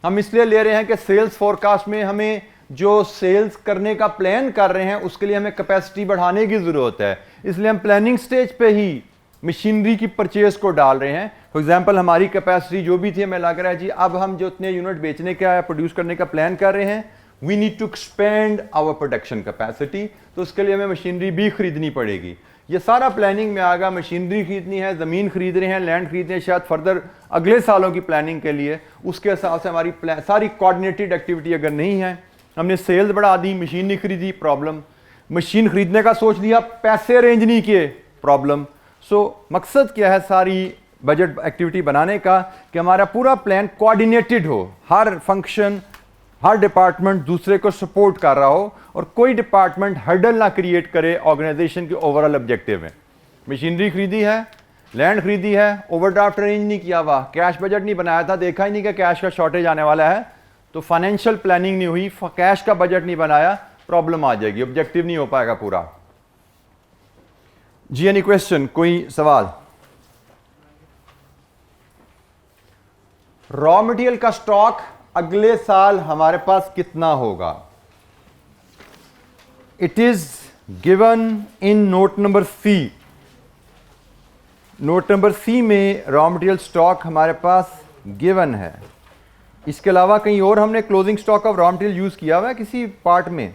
हम इसलिए ले रहे हैं कि सेल्स फोरकास्ट में हमें जो सेल्स करने का प्लान कर रहे हैं उसके लिए हमें कैपेसिटी बढ़ाने की ज़रूरत है, इसलिए हम प्लानिंग स्टेज पे ही मशीनरी की परचेज को डाल रहे हैं। फॉर एग्जांपल हमारी कैपेसिटी जो भी थी हमें लग रहा है जी अब हम जो इतने यूनिट बेचने का या प्रोड्यूस करने का प्लान कर रहे हैं, we need to expand our production capacity, तो उसके लिए हमें मशीनरी भी खरीदनी पड़ेगी। ये सारा प्लानिंग में आएगा। मशीनरी खरीदनी है, ज़मीन खरीद रहे हैं, लैंड खरीद रहे हैं, शायद फर्दर अगले सालों की प्लानिंग के लिए, उसके हिसाब से हमारी सारी कोऑर्डिनेटेड एक्टिविटी अगर नहीं है, हमने सेल्स बढ़ा दी, मशीन नहीं खरीदी, प्रॉब्लम। मशीन खरीदने का सोच लिया, पैसे अरेंज नहीं किए, प्रॉब्लम। सो मकसद क्या है सारी बजट एक्टिविटी बनाने का कि हमारा पूरा प्लान कोऑर्डिनेटेड हो, हर फंक्शन हर डिपार्टमेंट दूसरे को सपोर्ट कर रहा हो और कोई डिपार्टमेंट हर्डल ना क्रिएट करे ऑर्गेनाइजेशन के ओवरऑल ऑब्जेक्टिव में। मशीनरी खरीदी है, लैंड खरीदी है, ओवरड्राफ्ट अरेंज नहीं किया हुआ, कैश बजट नहीं बनाया था, देखा ही नहीं कि कैश का शॉर्टेज आने वाला है, तो फाइनेंशियल प्लानिंग नहीं हुई, कैश का बजट नहीं बनाया, प्रॉब्लम आ जाएगी, ऑब्जेक्टिव नहीं हो पाएगा पूरा। जी एनी क्वेश्चन, कोई सवाल? रॉ मटेरियल का स्टॉक अगले साल हमारे पास कितना होगा? It is given in note number C. Note number C में रॉ मटेरियल स्टॉक हमारे पास गिवन है। इसके अलावा कहीं और हमने closing stock of raw material use किया हुआ है किसी पार्ट में?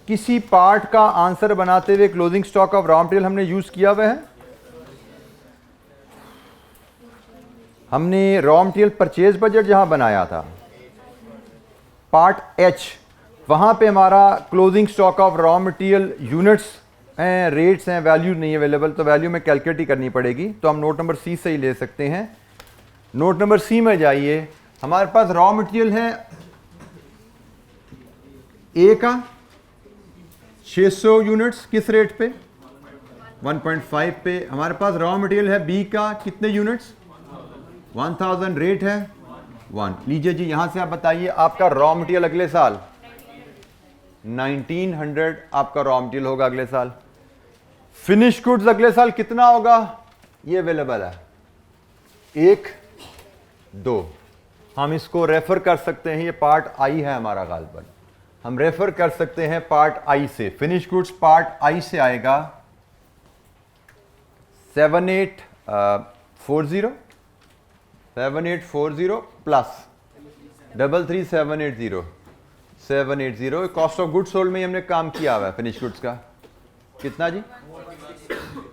किसी पार्ट का आंसर बनाते हुए closing stock of raw material हमने यूज किया हुआ है? हमने रॉ मटेरियल परचेज बजट जहां बनाया था, पार्ट एच, वहां पे हमारा closing stock of raw material units हैं, रेट्स हैं, वैल्यू नहीं अवेलेबल, तो वैल्यू में कैलकुलेट ही करनी पड़ेगी, तो हम नोट नंबर सी से ही ले सकते हैं। नोट नंबर सी में जाइए, हमारे पास रॉ मटेरियल है ए का 600 यूनिट्स, किस रेट पे? 1.5 पे। हमारे पास रॉ मटेरियल है बी का कितने यूनिट्स? 1000, रेट है 1। लीजिए जी, यहां से आप बताइए आपका रॉ मटेरियल अगले साल 1900 आपका रॉ मटेरियल होगा अगले साल। फिनिश गुड्स अगले साल कितना होगा? ये अवेलेबल है 1, 2। हम इसको रेफर कर सकते हैं, ये पार्ट आई है हमारा गालबन, हम रेफर कर सकते हैं पार्ट आई से। फिनिश गुड्स पार्ट आई से आएगा 7840 plus 33780 cost of goods sold में हमने काम किया हुआ है फिनिश गुड्स का कितना जी?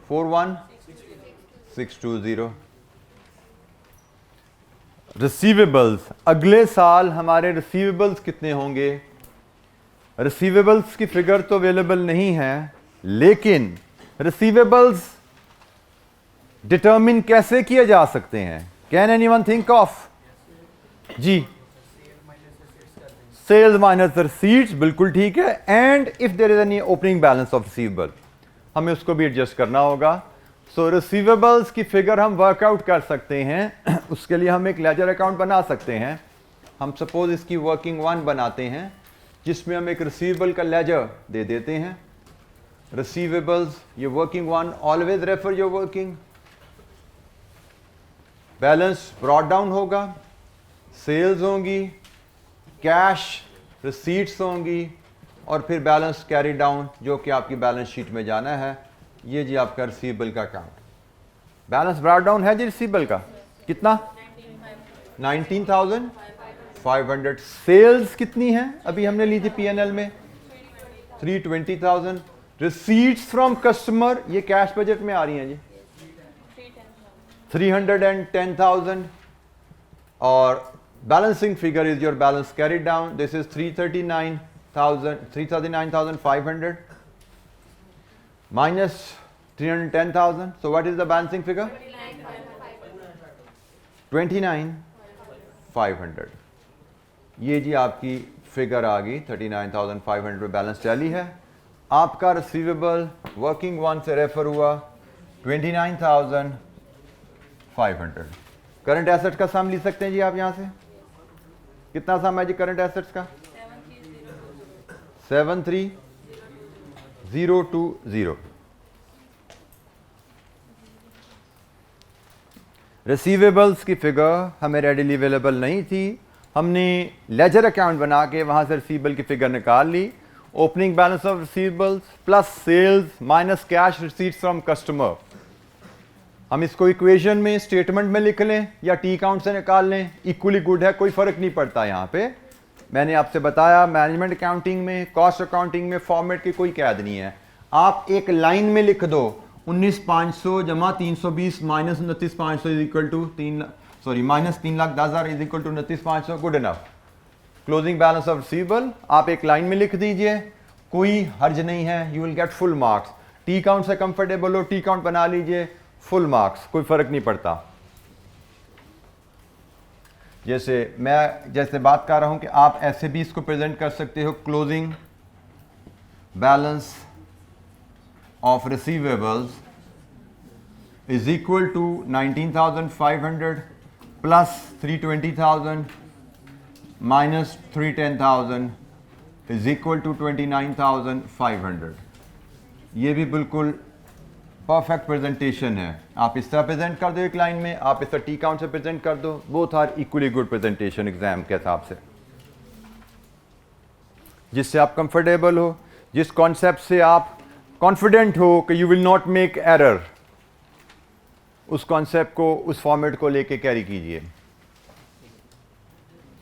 41620। रिसीवेबल्स, अगले साल हमारे रिसीवेबल्स कितने होंगे? रिसीवेबल्स की फिगर तो अवेलेबल नहीं है, लेकिन रिसीवेबल्स डिटरमिन कैसे किए जा सकते हैं? Can anyone think of? जी, सेल्स माइनस रिसीट्स, बिल्कुल ठीक है। And if there is any opening balance of receivable, हमें उसको भी एडजस्ट करना होगा। सो रिसीवेबल्स की फिगर हम वर्कआउट कर सकते हैं। उसके लिए हम एक लेजर अकाउंट बना सकते हैं। हम सपोज इसकी वर्किंग 1 बनाते हैं, जिसमें हम एक रिसीवेबल का लेजर दे देते हैं। रिसीवेबल्स, ये working 1, always refer your working. Balance brought down होगा, सेल्स होंगी, कैश रिसीट्स होंगी, और फिर बैलेंस कैरी डाउन, जो कि आपकी बैलेंस शीट में जाना है। ये जी आपका रिसीवेबल का अकाउंट। बैलेंस ब्रॉट डाउन है जी रिसीवेबल का कितना? 19,500। सेल्स कितनी है अभी हमने ली थी पीएनएल में? 320,000। रिसीट्स फ्रॉम कस्टमर, ये कैश बजट में आ रही हैं जी, 310,000। और balancing figure is your balance carry down, this is 339,500 minus 310,000. So what is the balancing figure? 29,500. ये जी आपकी फिगर आ गई, 39,500 बैलेंस टैली है। आपका रिसीवेबल वर्किंग 1 से रेफर हुआ 29,500। करंट एसेट का सम ली सकते हैं जी आप यहां से। कितना सम है जी करंट एसेट्स का? 73020। रिसीवेबल्स की फिगर हमें रेडिली अवेलेबल नहीं थी, हमने लेजर अकाउंट बना के वहां से रिसीवेबल की फिगर निकाल ली। Opening balance of receivables plus sales minus cash receipts from customer. हम इसको इक्वेशन में स्टेटमेंट में लिख लें या टी अकाउंट से निकाल लें, इक्वली गुड है, कोई फर्क नहीं पड़ता। यहाँ पे मैंने आपसे बताया मैनेजमेंट अकाउंटिंग में, कॉस्ट अकाउंटिंग में फॉर्मेट की कोई कैद नहीं है। आप एक लाइन में लिख दो 19,500 जमा 320 minus 29,500 is equal to minus 3,10,000 is equal to 29,500, good enough. Closing balance of receivable आप एक लाइन में लिख दीजिए, कोई हर्ज नहीं है, you will get full marks. T account से कंफर्टेबल हो, टी अकाउंट बना लीजिए, फुल मार्क्स, कोई फर्क नहीं पड़ता। जैसे बात कर रहा हूं कि आप ऐसे भी इसको प्रेजेंट कर सकते हो, closing balance of receivables is equal to 19,500 plus 320,000 minus 310,000 is equal to 29,500। ये भी बिल्कुल परफेक्ट प्रेजेंटेशन है। आप इस तरह प्रेजेंट कर दो एक लाइन में, आप इस तरह टी काउंट से प्रेजेंट कर दो, both are equally good presentation exam के हिसाब से, जिससे आप कंफर्टेबल हो, जिस कॉन्सेप्ट से आप कॉन्फिडेंट हो कि you will not make error, उस कॉन्सेप्ट को, उस फॉर्मेट को लेके कैरी कीजिए।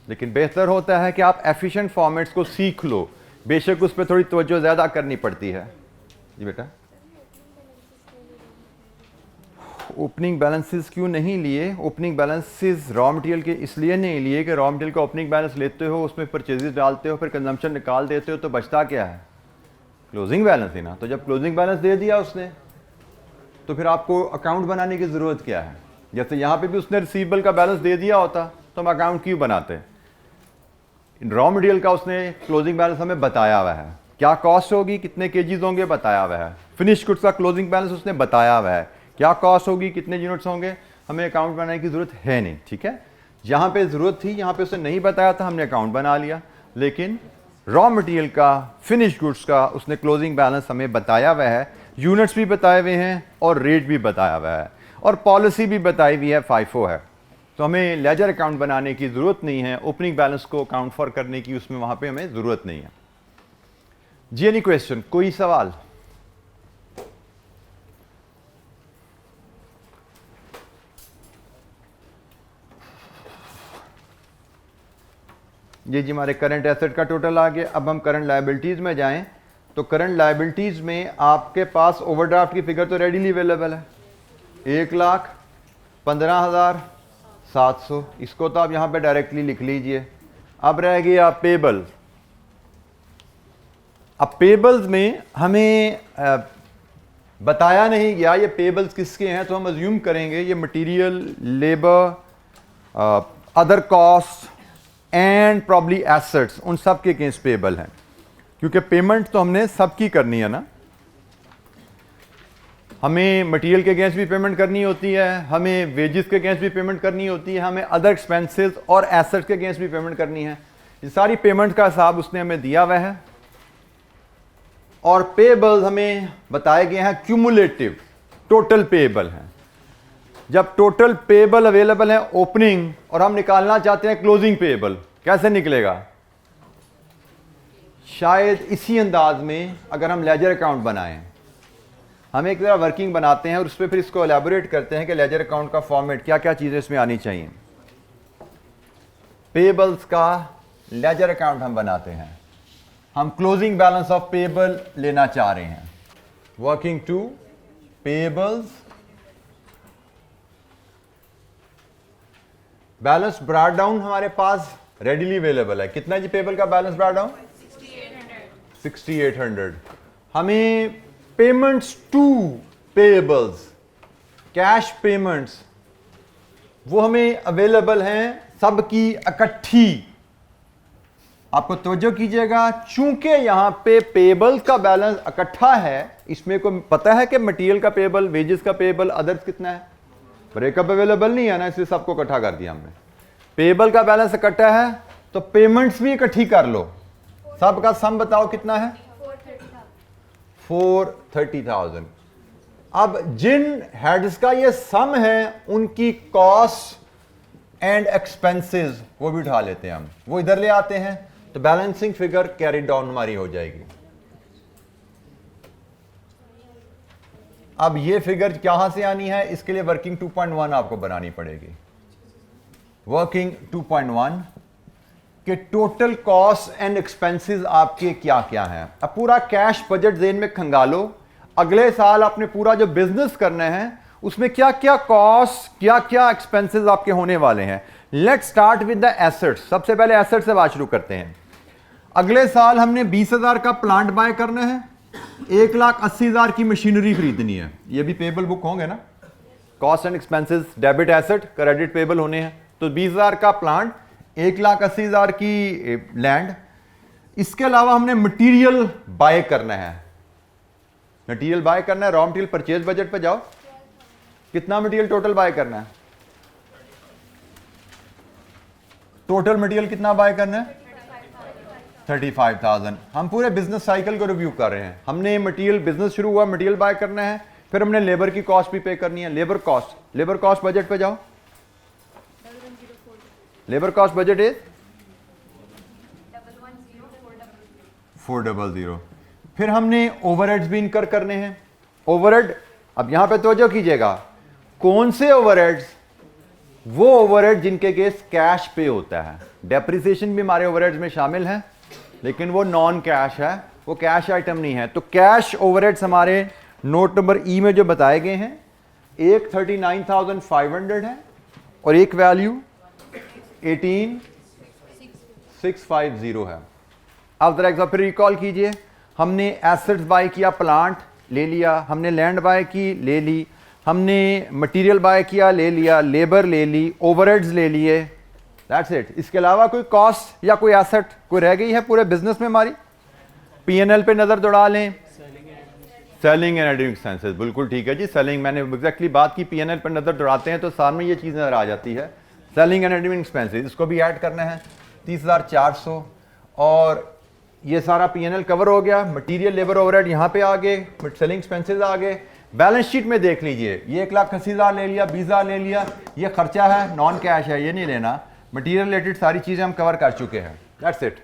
लेकिन बेहतर होता है कि आप एफिशिएंट फॉर्मेट्स को सीख लो, बेशक उस पर थोड़ी तवज्जो ज़्यादा करनी पड़ती है। जी बेटा, ओपनिंग बैलेंसेस क्यों नहीं लिए? ओपनिंग बैलेंसेस रॉ मटेरियल के इसलिए नहीं लिए कि रॉ मटेरियल का ओपनिंग बैलेंस लेते हो, उसमें परचेजेस डालते हो, फिर कंजम्पशन निकाल देते हो, तो बचता क्या है? क्लोजिंग बैलेंस ही ना। तो जब क्लोजिंग बैलेंस दे दिया उसने, तो फिर आपको अकाउंट बनाने की ज़रूरत क्या है? जैसे यहाँ पे भी उसने रिसीवेबल का बैलेंस दे दिया होता तो हम अकाउंट क्यों बनाते? रॉ मटेरियल का उसने क्लोजिंग बैलेंस हमें बताया हुआ है, क्या कॉस्ट होगी, कितने केजीज होंगे बताया हुआ है। फिनिश गुड्स का क्लोजिंग बैलेंस उसने बताया हुआ है, क्या कॉस्ट होगी, कितने यूनिट्स होंगे, हमें अकाउंट बनाने की ज़रूरत है नहीं। ठीक है, जहाँ पे ज़रूरत थी, यहाँ पे उसने नहीं बताया था, हमने अकाउंट बना लिया। लेकिन रॉ मटेरियल का, फिनिश गुड्स का उसने क्लोजिंग बैलेंस हमें बताया हुआ है, यूनिट्स भी बताए हुए हैं और रेट भी बताया हुआ है, और पॉलिसी भी बताई हुई है, FIFO है। तो हमें लेजर अकाउंट बनाने की ज़रूरत नहीं है, ओपनिंग बैलेंस को अकाउंट फॉर करने की उसमें वहाँ पे हमें ज़रूरत नहीं है। जी एनी क्वेश्चन, कोई सवाल? ये जी हमारे करंट एसेट का टोटल आ गया। अब हम करंट लायबिलिटीज़ में जाएं, तो करंट लायबिलिटीज़ में आपके पास ओवरड्राफ्ट की फिगर तो रेडीली अवेलेबल है, 1,15,700। इसको तो आप यहाँ पे डायरेक्टली लिख लीजिए। अब रह गया पेबल। अब पेबल्स में हमें बताया नहीं गया ये पेबल्स किसके हैं, तो हम अज्यूम करेंगे ये material, labour, other cost and probably assets, उन सब के अगेंस्ट पेबल हैं, क्योंकि पेमेंट तो हमने सबकी करनी है ना। हमें मटेरियल के अगेंस्ट भी पेमेंट करनी होती है, हमें वेजेस के अगेंस्ट भी पेमेंट करनी होती है, हमें अदर एक्सपेंसेस और एसेट्स के अगेंस्ट भी पेमेंट करनी है। ये सारी पेमेंट का हिसाब उसने हमें दिया हुआ है। और पेबल्स हमें बताए गए हैं क्यूमुलेटिव, टोटल पेबल हैं। जब टोटल पेबल अवेलेबल है ओपनिंग, और हम निकालना चाहते हैं क्लोजिंग पेबल, कैसे निकलेगा? शायद इसी अंदाज में अगर हम लेजर अकाउंट बनाएं, हम एक तरह वर्किंग बनाते हैं और उस पर फिर इसको एलैबोरेट करते हैं कि लेजर अकाउंट का फॉर्मेट क्या क्या चीजें इसमें आनी चाहिए। पेबल्स का लेजर अकाउंट हम बनाते हैं, हम क्लोजिंग बैलेंस ऑफ पेबल लेना चाह रहे हैं। Working to payables, balance brought down हमारे पास रेडीली अवेलेबल है। कितना जी पेबल का बैलेंस ब्रॉट डाउन? 6800। हमें payments to payables, cash payments, वो हमें अवेलेबल हैं सबकी इकट्ठी। आपको तवज्जो कीजिएगा, चूंकि यहां पे पेबल का बैलेंस इकट्ठा है, इसमें को पता है कि मटेरियल का पेबल, वेजेस का पेबल, अदर्स कितना है, ब्रेकअप अवेलेबल नहीं है ना, इसलिए सबको इकट्ठा कर दिया हमने। पेबल का बैलेंस इकट्ठा है तो पेमेंट्स भी इकट्ठी कर लो। सबका सम बताओ कितना है? 430,000। अब जिन हेड्स का ये सम है उनकी कॉस्ट एंड एक्सपेंसेस वो भी उठा लेते हैं हम, वो इधर ले आते हैं, तो बैलेंसिंग फिगर कैरी डाउन हमारी हो जाएगी। अब ये फिगर कहां से आनी है? इसके लिए वर्किंग 2.1 आपको बनानी पड़ेगी। वर्किंग 2.1 के टोटल कॉस्ट एंड एक्सपेंसेस आपके क्या क्या हैं। अब पूरा कैश बजट ज़हन में खंगालो, अगले साल आपने पूरा जो बिजनेस करना है उसमें क्या क्या कॉस्ट, क्या क्या एक्सपेंसेस आपके होने वाले हैं। Let's start with the assets. सबसे पहले एसेट से बात शुरू करते हैं। अगले साल हमने 20,000 का प्लांट बाय करना है, 1,80,000 की मशीनरी खरीदनी है। ये भी पेबल बुक होंगे ना, cost and expenses, debit asset, credit payable होने हैं। तो 20,000 का प्लांट, 1,80,000 की लैंड। इसके अलावा हमने मटेरियल बाय करना है, मटेरियल बाय करना है। रॉ मटेरियल परचेज बजट पे जाओ, कितना मटेरियल टोटल बाय करना है? टोटल मटेरियल कितना बाय करना है? 35,000। हम पूरे बिजनेस साइकिल को रिव्यू कर रहे हैं। हमने मटेरियल, बिजनेस शुरू हुआ, मटेरियल बाय करना है, फिर हमने लेबर की कॉस्ट भी पे करनी है। लेबर कॉस्ट बजट पे जाओ। Labour cost budget is 400। फिर हमने ओवरहेड्स भी इनकर करने हैं। ओवरहेड, अब यहां पे तवज्जो कीजिएगा, कौन से ओवरहेड्स? वो ओवरहेड जिनके केस कैश पे होता है। डेप्रिसिएशन भी हमारे ओवरहेड्स में शामिल है, लेकिन वो नॉन कैश है, वो कैश आइटम नहीं है। तो कैश ओवरहेड्स हमारे नोट नंबर ई में जो बताए गए हैं, एक 39,500 है और एक वैल्यू 18,650 है। अब जरा एक बार फिर रिकॉल कीजिए, हमने एसेट्स बाय किया, प्लांट ले लिया, हमने लैंड बाय की, ले ली, हमने मटेरियल बाय किया, ले लिया, लेबर ले ली, ओवरहेड्स ले लिए, दैट्स इट। इसके अलावा कोई कॉस्ट या कोई एसेट कोई रह गई है पूरे बिजनेस में हमारी? पीएनएल पे नजर दौड़ा लें, सेलिंग एंड एडमिन एक्सपेंसेस, बिल्कुल ठीक है जी। सेलिंग, मैंने एग्जैक्टली बात की, पीएनएल पर नजर दौड़ाते हैं तो सामने ये चीज नजर आ जाती है, सेलिंग एंड एडमिन एक्सपेंसेस। इसको भी ऐड करना है 30,400, और ये सारा पीएनएल कवर हो गया। मटेरियल, लेबर, ओवरहेड यहाँ पे आ गए, सेलिंग एक्सपेंसेस आ गए। बैलेंस शीट में देख लीजिए, ये 1,80,000 ले लिया, 20,000 ले लिया, ये खर्चा है, नॉन कैश है, ये नहीं लेना। मटेरियल रिलेटेड सारी चीजें हम कवर कर चुके हैं, दैट्स इट।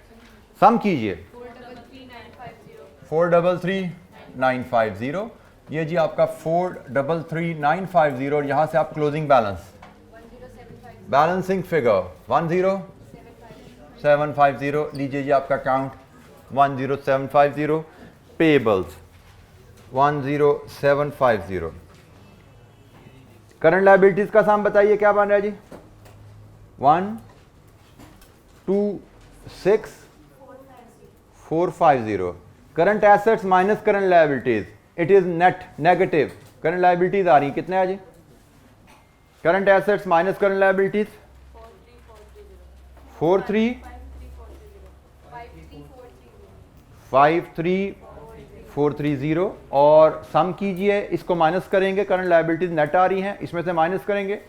सम कीजिए 433,950, ये जी आपका 433,950, और यहां से आप क्लोजिंग बैलेंस, बैलेंसिंग फिगर 10750 लीजिए जी आपका काउंट 10750। पेबल्स 10750। करंट लायबिलिटीज का सम बताइए क्या बन रहा है जी? 126,450। Current assets minus current liabilities, it is net negative. Current liabilities आ रही कितने है जी? Current assets minus current liabilities 53,430, और सम कीजिए, इसको माइनस करेंगे, करंट लायबिलिटीज नेट आ रही हैं, इसमें से माइनस करेंगे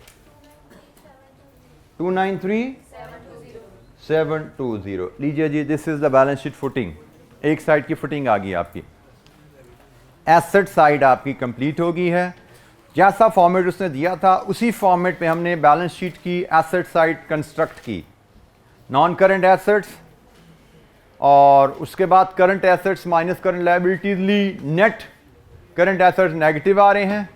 293,720। लीजिए जी, this is the balance sheet footing. एक साइड की फुटिंग आ गई आपकी, एसेट साइड आपकी कंप्लीट हो गई है। जैसा फॉर्मेट उसने दिया था उसी फॉर्मेट में हमने बैलेंस शीट की एसेट साइड कंस्ट्रक्ट की। नॉन करंट एसेट्स, और उसके बाद current assets minus current liabilities ली, नेट करंट एसेट्स नेगेटिव आ रहे हैं,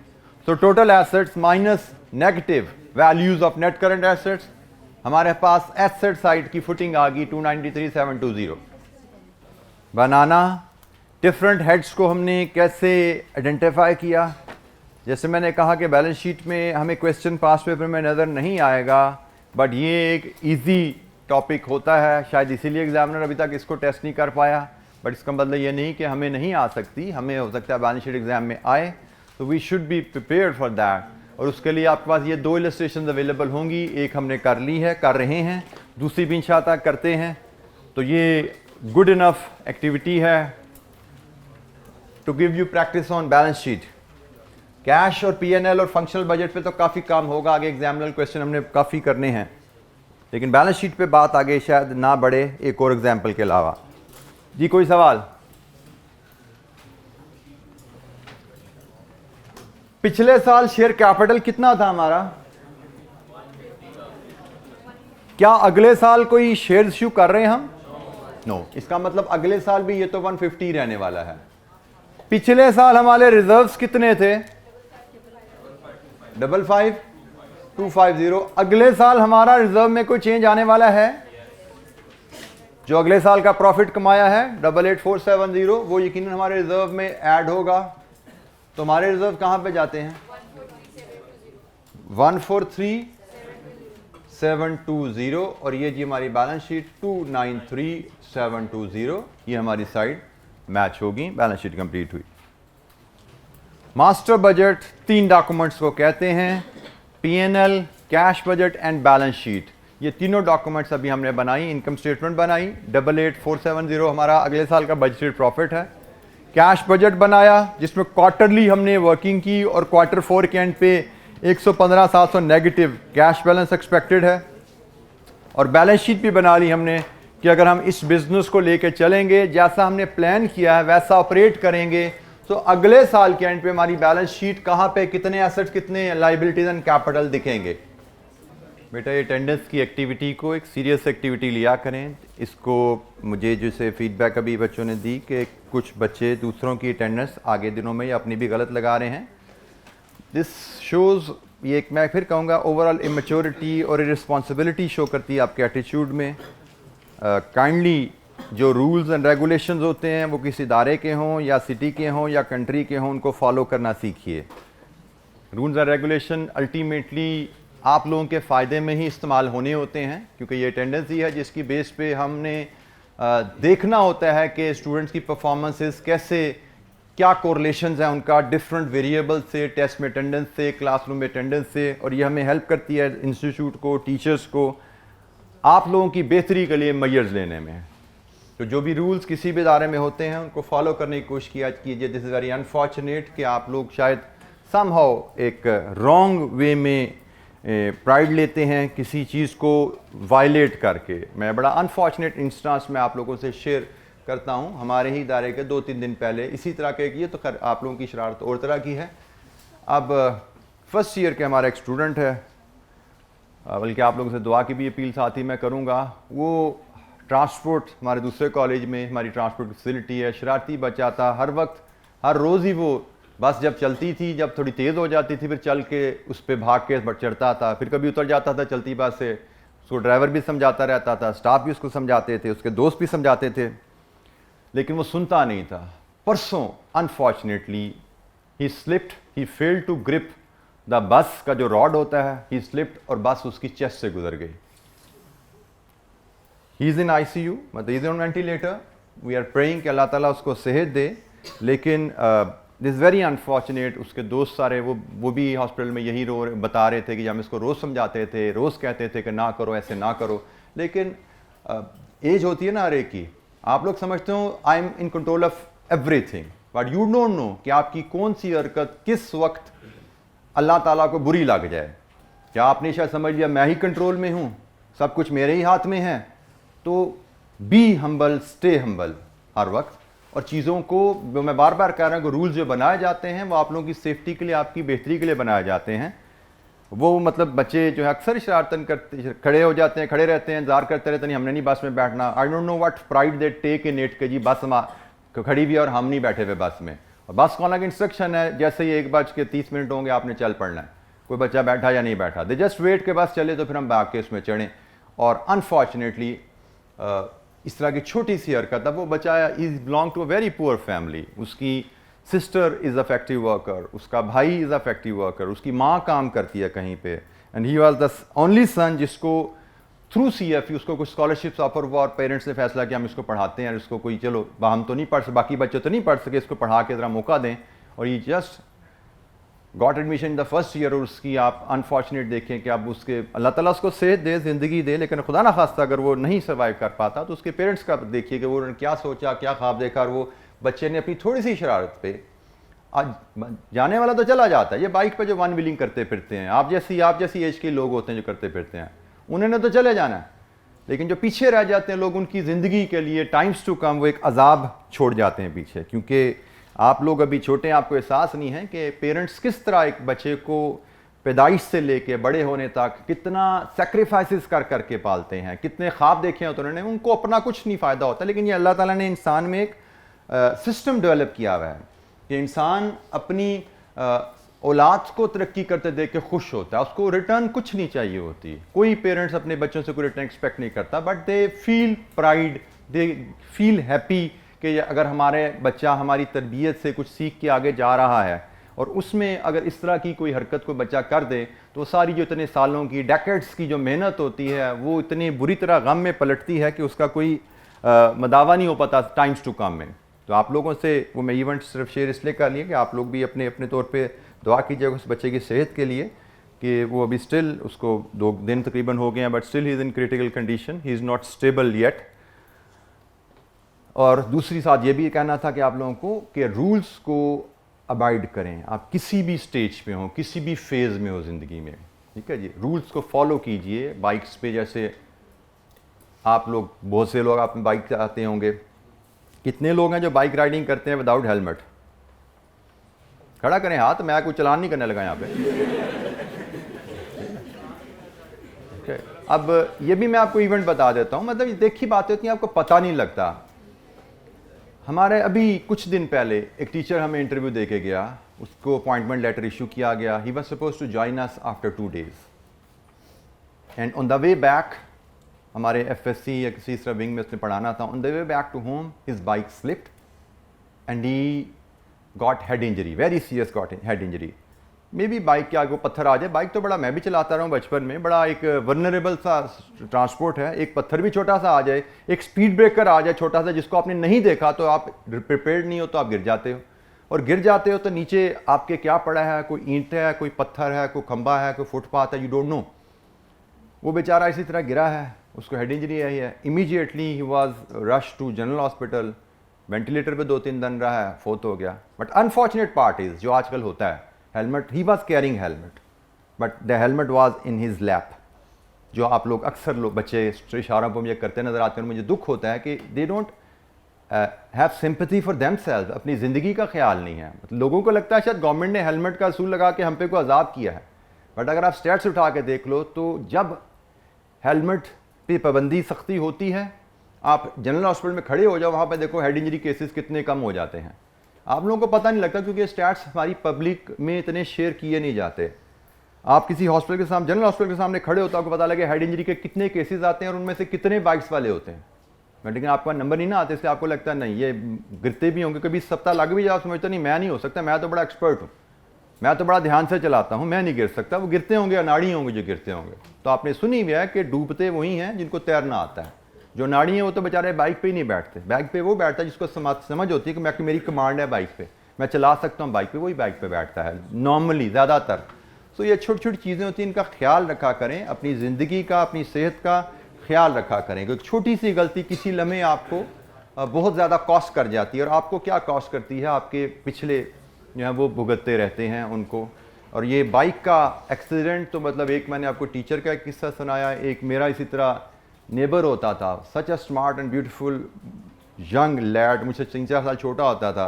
तो total assets minus negative values of net current assets, हमारे पास एसेट साइड की फुटिंग आ गई 293,720। बनाना डिफरेंट हेड्स को हमने कैसे आइडेंटिफाई किया? जैसे मैंने कहा कि बैलेंस शीट में हमें क्वेश्चन पास पेपर में नज़र नहीं आएगा, बट ये एक इजी टॉपिक होता है, शायद इसीलिए एग्जामिनर अभी तक इसको टेस्ट नहीं कर पाया। बट इसका मतलब ये नहीं कि हमें नहीं आ सकती, हमें हो सकता है बैलेंस शीट एग्जाम में आए, तो we should be prepared for that. और उसके लिए आपके पास ये 2 इलस्ट्रेशन अवेलेबल होंगी, एक हमने कर ली है, कर रहे हैं, दूसरी भी इंशाअल्लाह करते हैं। तो ये गुड इनफ एक्टिविटी है to give you practice on balance sheet. Cash और पीएनएल और फंक्शनल बजट पे तो काफ़ी काम होगा, आगे एग्जामिनर क्वेश्चन हमने काफ़ी करने हैं, लेकिन बैलेंस शीट पे बात आगे शायद ना बढ़े एक और एग्जाम्पल के अलावा। जी कोई सवाल? पिछले साल शेयर कैपिटल कितना था हमारा? क्या अगले साल कोई शेयर इश्यू कर रहे हैं हम? नो। इसका मतलब अगले साल भी ये तो 150 रहने वाला है। पिछले साल हमारे रिजर्व्स कितने थे? 55,250। अगले साल हमारा रिजर्व में कोई चेंज आने वाला है? जो अगले साल का प्रॉफिट कमाया है 88,470, वो यकीनन हमारे रिजर्व में ऐड होगा। तो हमारे रिजर्व कहां पे जाते हैं? 143,720, और ये जी हमारी बैलेंस शीट 293,720, ये हमारी साइड मैच होगी, बैलेंस शीट कंप्लीट हुई। मास्टर बजट 3 डॉक्यूमेंट्स को कहते हैं, PNL, cash budget and balance sheet, ये तीनों डॉक्यूमेंट्स अभी हमने बनाई। इनकम स्टेटमेंट बनाई, 88,470 हमारा अगले साल का बजटेड प्रॉफिट है। कैश बजट बनाया जिसमें क्वार्टरली हमने वर्किंग की और क्वार्टर 4 के एंड पे 115,700 नेगेटिव कैश बैलेंस एक्सपेक्टेड है। और बैलेंस शीट भी बना ली हमने कि अगर हम इस बिजनेस को लेके चलेंगे, जैसा हमने प्लान किया है वैसा ऑपरेट करेंगे, तो अगले साल के एंड पे हमारी बैलेंस शीट कहाँ पे कितने एसेट्स, कितने लाइबिलिटीज एंड कैपिटल दिखेंगे। बेटा ये अटेंडेंस की एक्टिविटी को एक सीरियस एक्टिविटी लिया करें। इसको मुझे जैसे फीडबैक अभी बच्चों ने दी कि कुछ बच्चे दूसरों की अटेंडेंस आगे दिनों में या अपनी भी गलत लगा रहे हैं। दिस शोज़, ये एक मैं फिर कहूँगा ओवरऑल इमेच्योरिटी और रिस्पॉन्सिबिलिटी शो करती है आपके एटीट्यूड में। काइंडली जो रूल्स एंड रेगुलेशंस होते हैं वो किसी इदारे के हों या सिटी के हों या कंट्री के हों, उनको फॉलो करना सीखिए। रूल्स एंड रेगुलेशन अल्टीमेटली आप लोगों के फ़ायदे में ही इस्तेमाल होने होते हैं, क्योंकि ये टेंडेंसी है जिसकी बेस पे हमने देखना होता है कि स्टूडेंट्स की परफॉर्मेंसेस कैसे, क्या कोरिलेशंस हैं उनका डिफरेंट वेरिएबल से, टेस्ट में अटेंडेंस से, क्लासरूम में अटेंडेंस से। और ये हमें हेल्प करती है इंस्टीट्यूट को, टीचर्स को, आप लोगों की बेहतरी के लिए मेजर्स लेने में। तो जो भी रूल्स किसी भी इदारे में होते हैं उनको फॉलो करने की कोशिश किया कीजिए। दिस इज़ वेरी अनफॉर्चुनेट कि आप लोग शायद समहाउ एक रॉन्ग वे में प्राइड लेते हैं किसी चीज़ को वायलेट करके। मैं बड़ा अनफॉर्चुनेट इंस्टेंस में आप लोगों से शेयर करता हूं। हमारे ही इदारे के 2-3 दिन पहले इसी तरह के, ये तो खैर आप लोगों की शरारत और तरह की है। अब फर्स्ट ईयर के हमारा एक स्टूडेंट है, बल्कि आप लोगों से दुआ की भी अपील साथ ही मैं करूँगा। वो ट्रांसपोर्ट हमारे दूसरे कॉलेज में हमारी ट्रांसपोर्ट फैसिलिटी है, शरारती बच्चा था। हर वक्त हर रोज़ ही वो बस जब चलती थी, जब थोड़ी तेज़ हो जाती थी, फिर चल के उस पर भाग के चढ़ता था, फिर कभी उतर जाता था चलती बस से। उसको ड्राइवर भी समझाता रहता था, स्टाफ भी उसको समझाते थे, उसके दोस्त भी समझाते थे, लेकिन वो सुनता नहीं था। परसों unfortunately he slipped, he failed to grip the bus का जो रॉड होता है, ही स्लिप्ड और बस उसकी चेस्ट से गुजर गई। ही इज़ इन ICU, मतलब is on ventilator. We are praying कि अल्लाह ताला उसको सेहत दे, लेकिन दिस वेरी अनफॉर्चुनेट। उसके दोस्त सारे वो भी हॉस्पिटल में यही बता रहे थे कि हम इसको रोज़ समझाते थे, रोज़ कहते थे कि ना करो, ऐसे ना करो, लेकिन एज होती है ना हर एक की। आप लोग समझते हो I am in control of everything, but you don't know कि आपकी कौन सी हरकत किस वक्त अल्लाह ताला को बुरी लग जाए। क्या आपने शायद समझ लिया मैं ही कंट्रोल में हूँ, सब कुछ मेरे ही हाथ में है। तो बी हम्बल, स्टे हम्बल हर वक्त। और चीज़ों को मैं बार बार कह रहा हूँ कि रूल्स जो बनाए जाते हैं वो आप लोगों की सेफ्टी के लिए, आपकी बेहतरी के लिए बनाए जाते हैं। वो मतलब बच्चे जो है अक्सर शरारतन करते, खड़े हो जाते हैं, खड़े रहते हैं, इंतजार करते रहते हैं, हमने नहीं बस में बैठना। I don't know what pride they take in it कि जी बस खड़ी भी है और हम नहीं बैठे हुए बस में। और बस कौन का इंस्ट्रक्शन है, जैसे ही 1:30 होंगे आपने चल पड़ना है, कोई बच्चा बैठा या नहीं बैठा, दे जस्ट वेट के बस चले तो फिर हम भाग के उसमें चढ़ें। और अनफॉर्चुनेटली इस तरह की छोटी सी हरकत, अब वो बच्चा is belong to a very poor family, उसकी sister is a factory worker, उसका भाई इज़ अ फैक्ट्री वर्कर, उसकी माँ काम करती है कहीं पे, and he was the only son जिसको थ्रू CFE उसको कुछ स्कॉलरशिप्स ऑफर हुआ और पेरेंट्स ने फैसला किया हम इसको पढ़ाते हैं। इसको कोई चलो हम तो नहीं पढ़ सके, बाकी बच्चे तो नहीं पढ़ सके, इसको पढ़ा के ज़रा मौका दें। और ये just got admission in the first year. और उसकी आप अनफॉर्चुनेट देखें कि अब उसके अल्लाह ताला उसको सेहत दे, ज़िंदगी दे, लेकिन खुदा ना खास्ता अगर वो नहीं सर्वाइव कर पाता तो उसके पेरेंट्स का देखिए कि वो उन्होंने क्या सोचा, क्या ख्वाब देखा। और वो बच्चे ने अपनी थोड़ी सी शरारत पे आज जाने वाला तो चला जाता है। ये बाइक पे जो वन व्हीलिंग करते फिरते हैं, आप जैसी एज के लोग होते हैं जो करते फिरते हैं, उन्होंने तो चले जाना है, लेकिन जो पीछे रह जाते हैं लोग, उनकी ज़िंदगी के लिए टाइम्स टू कम वो एक अजाब छोड़ जाते हैं पीछे। क्योंकि आप लोग अभी छोटे हैं, आपको एहसास नहीं है कि पेरेंट्स किस तरह एक बच्चे को पैदाइश से लेके बड़े होने तक कितना सेक्रीफाइसेस कर करके पालते हैं, कितने ख्वाब देखे हैं तो उन्होंने, उनको अपना कुछ नहीं फ़ायदा होता। लेकिन ये अल्लाह ताला ने इंसान में एक सिस्टम डेवलप किया हुआ है कि इंसान अपनी औलाद को तरक्की करते देख के खुश होता है, उसको रिटर्न कुछ नहीं चाहिए होती। कोई पेरेंट्स अपने बच्चों से कोई रिटर्न एक्सपेक्ट नहीं करता, but they feel pride, they feel happy कि अगर हमारे बच्चा हमारी तरबियत से कुछ सीख के आगे जा रहा है, और उसमें अगर इस तरह की कोई हरकत को बच्चा कर दे तो सारी जो इतने सालों की डेकेड्स की जो मेहनत होती है वो इतनी बुरी तरह गम में पलटती है कि उसका कोई मदावा नहीं हो पाता टाइम्स टू कम में। तो आप लोगों से वो मैं इवेंट सिर्फ शेयर इसलिए कर लिया कि आप लोग भी अपने अपने तौर पे दुआ कीजिएगा उस बच्चे की सेहत के लिए कि वो अभी स्टिल, उसको 2 दिन तकरीबन हो गए हैं, but still he is in critical condition, he is not stable yet. और दूसरी बात ये भी कहना था कि आप लोगों को कि रूल्स को अबाइड करें, आप किसी भी स्टेज पे हो, किसी भी फेज़ में हो ज़िंदगी में, ठीक है जी। रूल्स को फॉलो कीजिए। बाइक्स पे जैसे आप लोग, बहुत से लोग आप बाइक आते होंगे, कितने लोग हैं जो बाइक राइडिंग करते हैं विदाउट हेलमेट? खड़ा करें हाथ, मैं कोई चलान नहीं करने लगा यहाँ पे। अब ये भी मैं आपको इवेंट बता देता हूँ, मतलब देखी बातें होती हैं, आपको पता नहीं लगता। हमारे अभी कुछ दिन पहले एक टीचर हमें इंटरव्यू दे के गया, उसको अपॉइंटमेंट लेटर इशू किया गया। He was suppose to join us after 2 days, and on the way back, हमारे एफएससी या किसी तरह विंग में उसने पढ़ाना था, on the way back to home his bike slipped and he got head injury, very serious got head injury. Maybe bike के आगे पत्थर आ जाए। बाइक तो बड़ा, मैं भी चलाता रहा हूँ बचपन में, बड़ा एक वर्नरेबल सा ट्रांसपोर्ट है। एक पत्थर भी छोटा सा आ जाए, एक स्पीड ब्रेकर आ जाए छोटा सा, जिसको आपने नहीं देखा, तो आप प्रिपेयर्ड नहीं हो तो आप गिर जाते हो। और गिर जाते हो तो नीचे आपके क्या पड़ा है, कोई ईंट है, कोई पत्थर है, कोई खंबा है, कोई फुटपाथ है, यू डोंट नो। वो बेचारा इसी तरह गिरा है, उसको हेड इंजरी आई है। Immediately he was rush to general hospital, ventilator पे 2-3 दिन रहा है, फोत हो गया। बट अनफॉर्चुनेट पार्ट इज, जो आजकल होता है, helmet, he was carrying helmet but the helmet was in his lap. जो आप लोग अक्सर लोग बच्चे इशारों पर मुझे करते नजर आते हैं, मुझे दुख होता है कि they don't have sympathy for themselves, अपनी ज़िंदगी का ख्याल नहीं है। मतलब लोगों को लगता है शायद गवर्नमेंट ने हेलमेट का असूल लगा के हम पे को अजाब किया है, बट अगर आप स्टैट्स उठा के देख लो तो जब हेलमेट पे पाबंदी सख्ती होती है, आप जनरल हॉस्पिटल में खड़े हो जाओ, वहाँ पे देखो हेड इंजरी केसेस कितने कम हो जाते हैं। आप लोगों को पता नहीं लगता क्योंकि स्टैट्स हमारी पब्लिक में इतने शेयर किए नहीं जाते। आप किसी हॉस्पिटल के सामने, जनरल हॉस्पिटल के सामने खड़े हो तो आपको पता लगे हेड इंजरी के कितने केसेस आते हैं और उनमें से कितने बाइक्स वाले होते हैं। लेकिन आपका नंबर नहीं ना आते, इसलिए आपको लगता है नहीं ये गिरते भी होंगे, कभी सप्ताह लग भी जाओ, समझते नहीं मैं नहीं हो सकता, मैं तो बड़ा एक्सपर्ट हूँ, मैं तो बड़ा ध्यान से चलाता हूँ, मैं नहीं गिर सकता। वो गिरते होंगे, अनाड़ी होंगे जो गिरते होंगे। तो आपने सुनी भी है कि डूबते वही हैं जिनको तैरना आता है। जो नाड़ी है वो तो बेचारे बाइक पे ही नहीं बैठते, बाइक पे वो बैठता है जिसको समझ होती है कि मैं, मेरी कमांड है बाइक पे, मैं चला सकता हूँ बाइक पे, वही बाइक पे बैठता है नॉर्मली ज़्यादातर। सो ये छोटी छोटी चीज़ें होती हैं, इनका ख्याल रखा करें, अपनी ज़िंदगी का, अपनी सेहत का ख्याल रखा करें, क्योंकि छोटी सी गलती किसी लम्हे आपको बहुत ज़्यादा कॉस्ट कर जाती है। और आपको क्या कॉस्ट करती है, आपके पिछले जो है वो भुगतते रहते हैं उनको। और ये बाइक का एक्सीडेंट तो मतलब, एक मैंने आपको टीचर का एक किस्सा सुनाया, एक मेरा इसी तरह नेबर होता था, such a smart and beautiful young lad, मुझसे 3-4 साल छोटा होता था,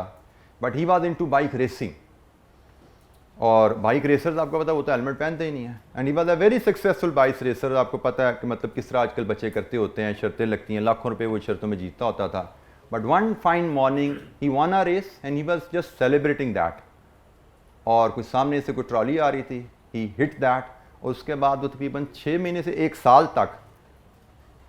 but he was into bike racing. और बाइक रेसर्स आपको पता है वो तो हेलमेट पहनते ही नहीं है, and he was a very successful bike racer. आपको पता है कि मतलब किस तरह आजकल बच्चे करते होते हैं, शर्तें लगती हैं, लाखों रुपए वो शर्तों में जीतता होता था। But one fine morning he won a race and he was just celebrating that, और कुछ सामने से कोई ट्रॉली आ रही थी, ही हिट दैट, और उसके बाद वो तकरीबन 6 महीने से 1 साल तक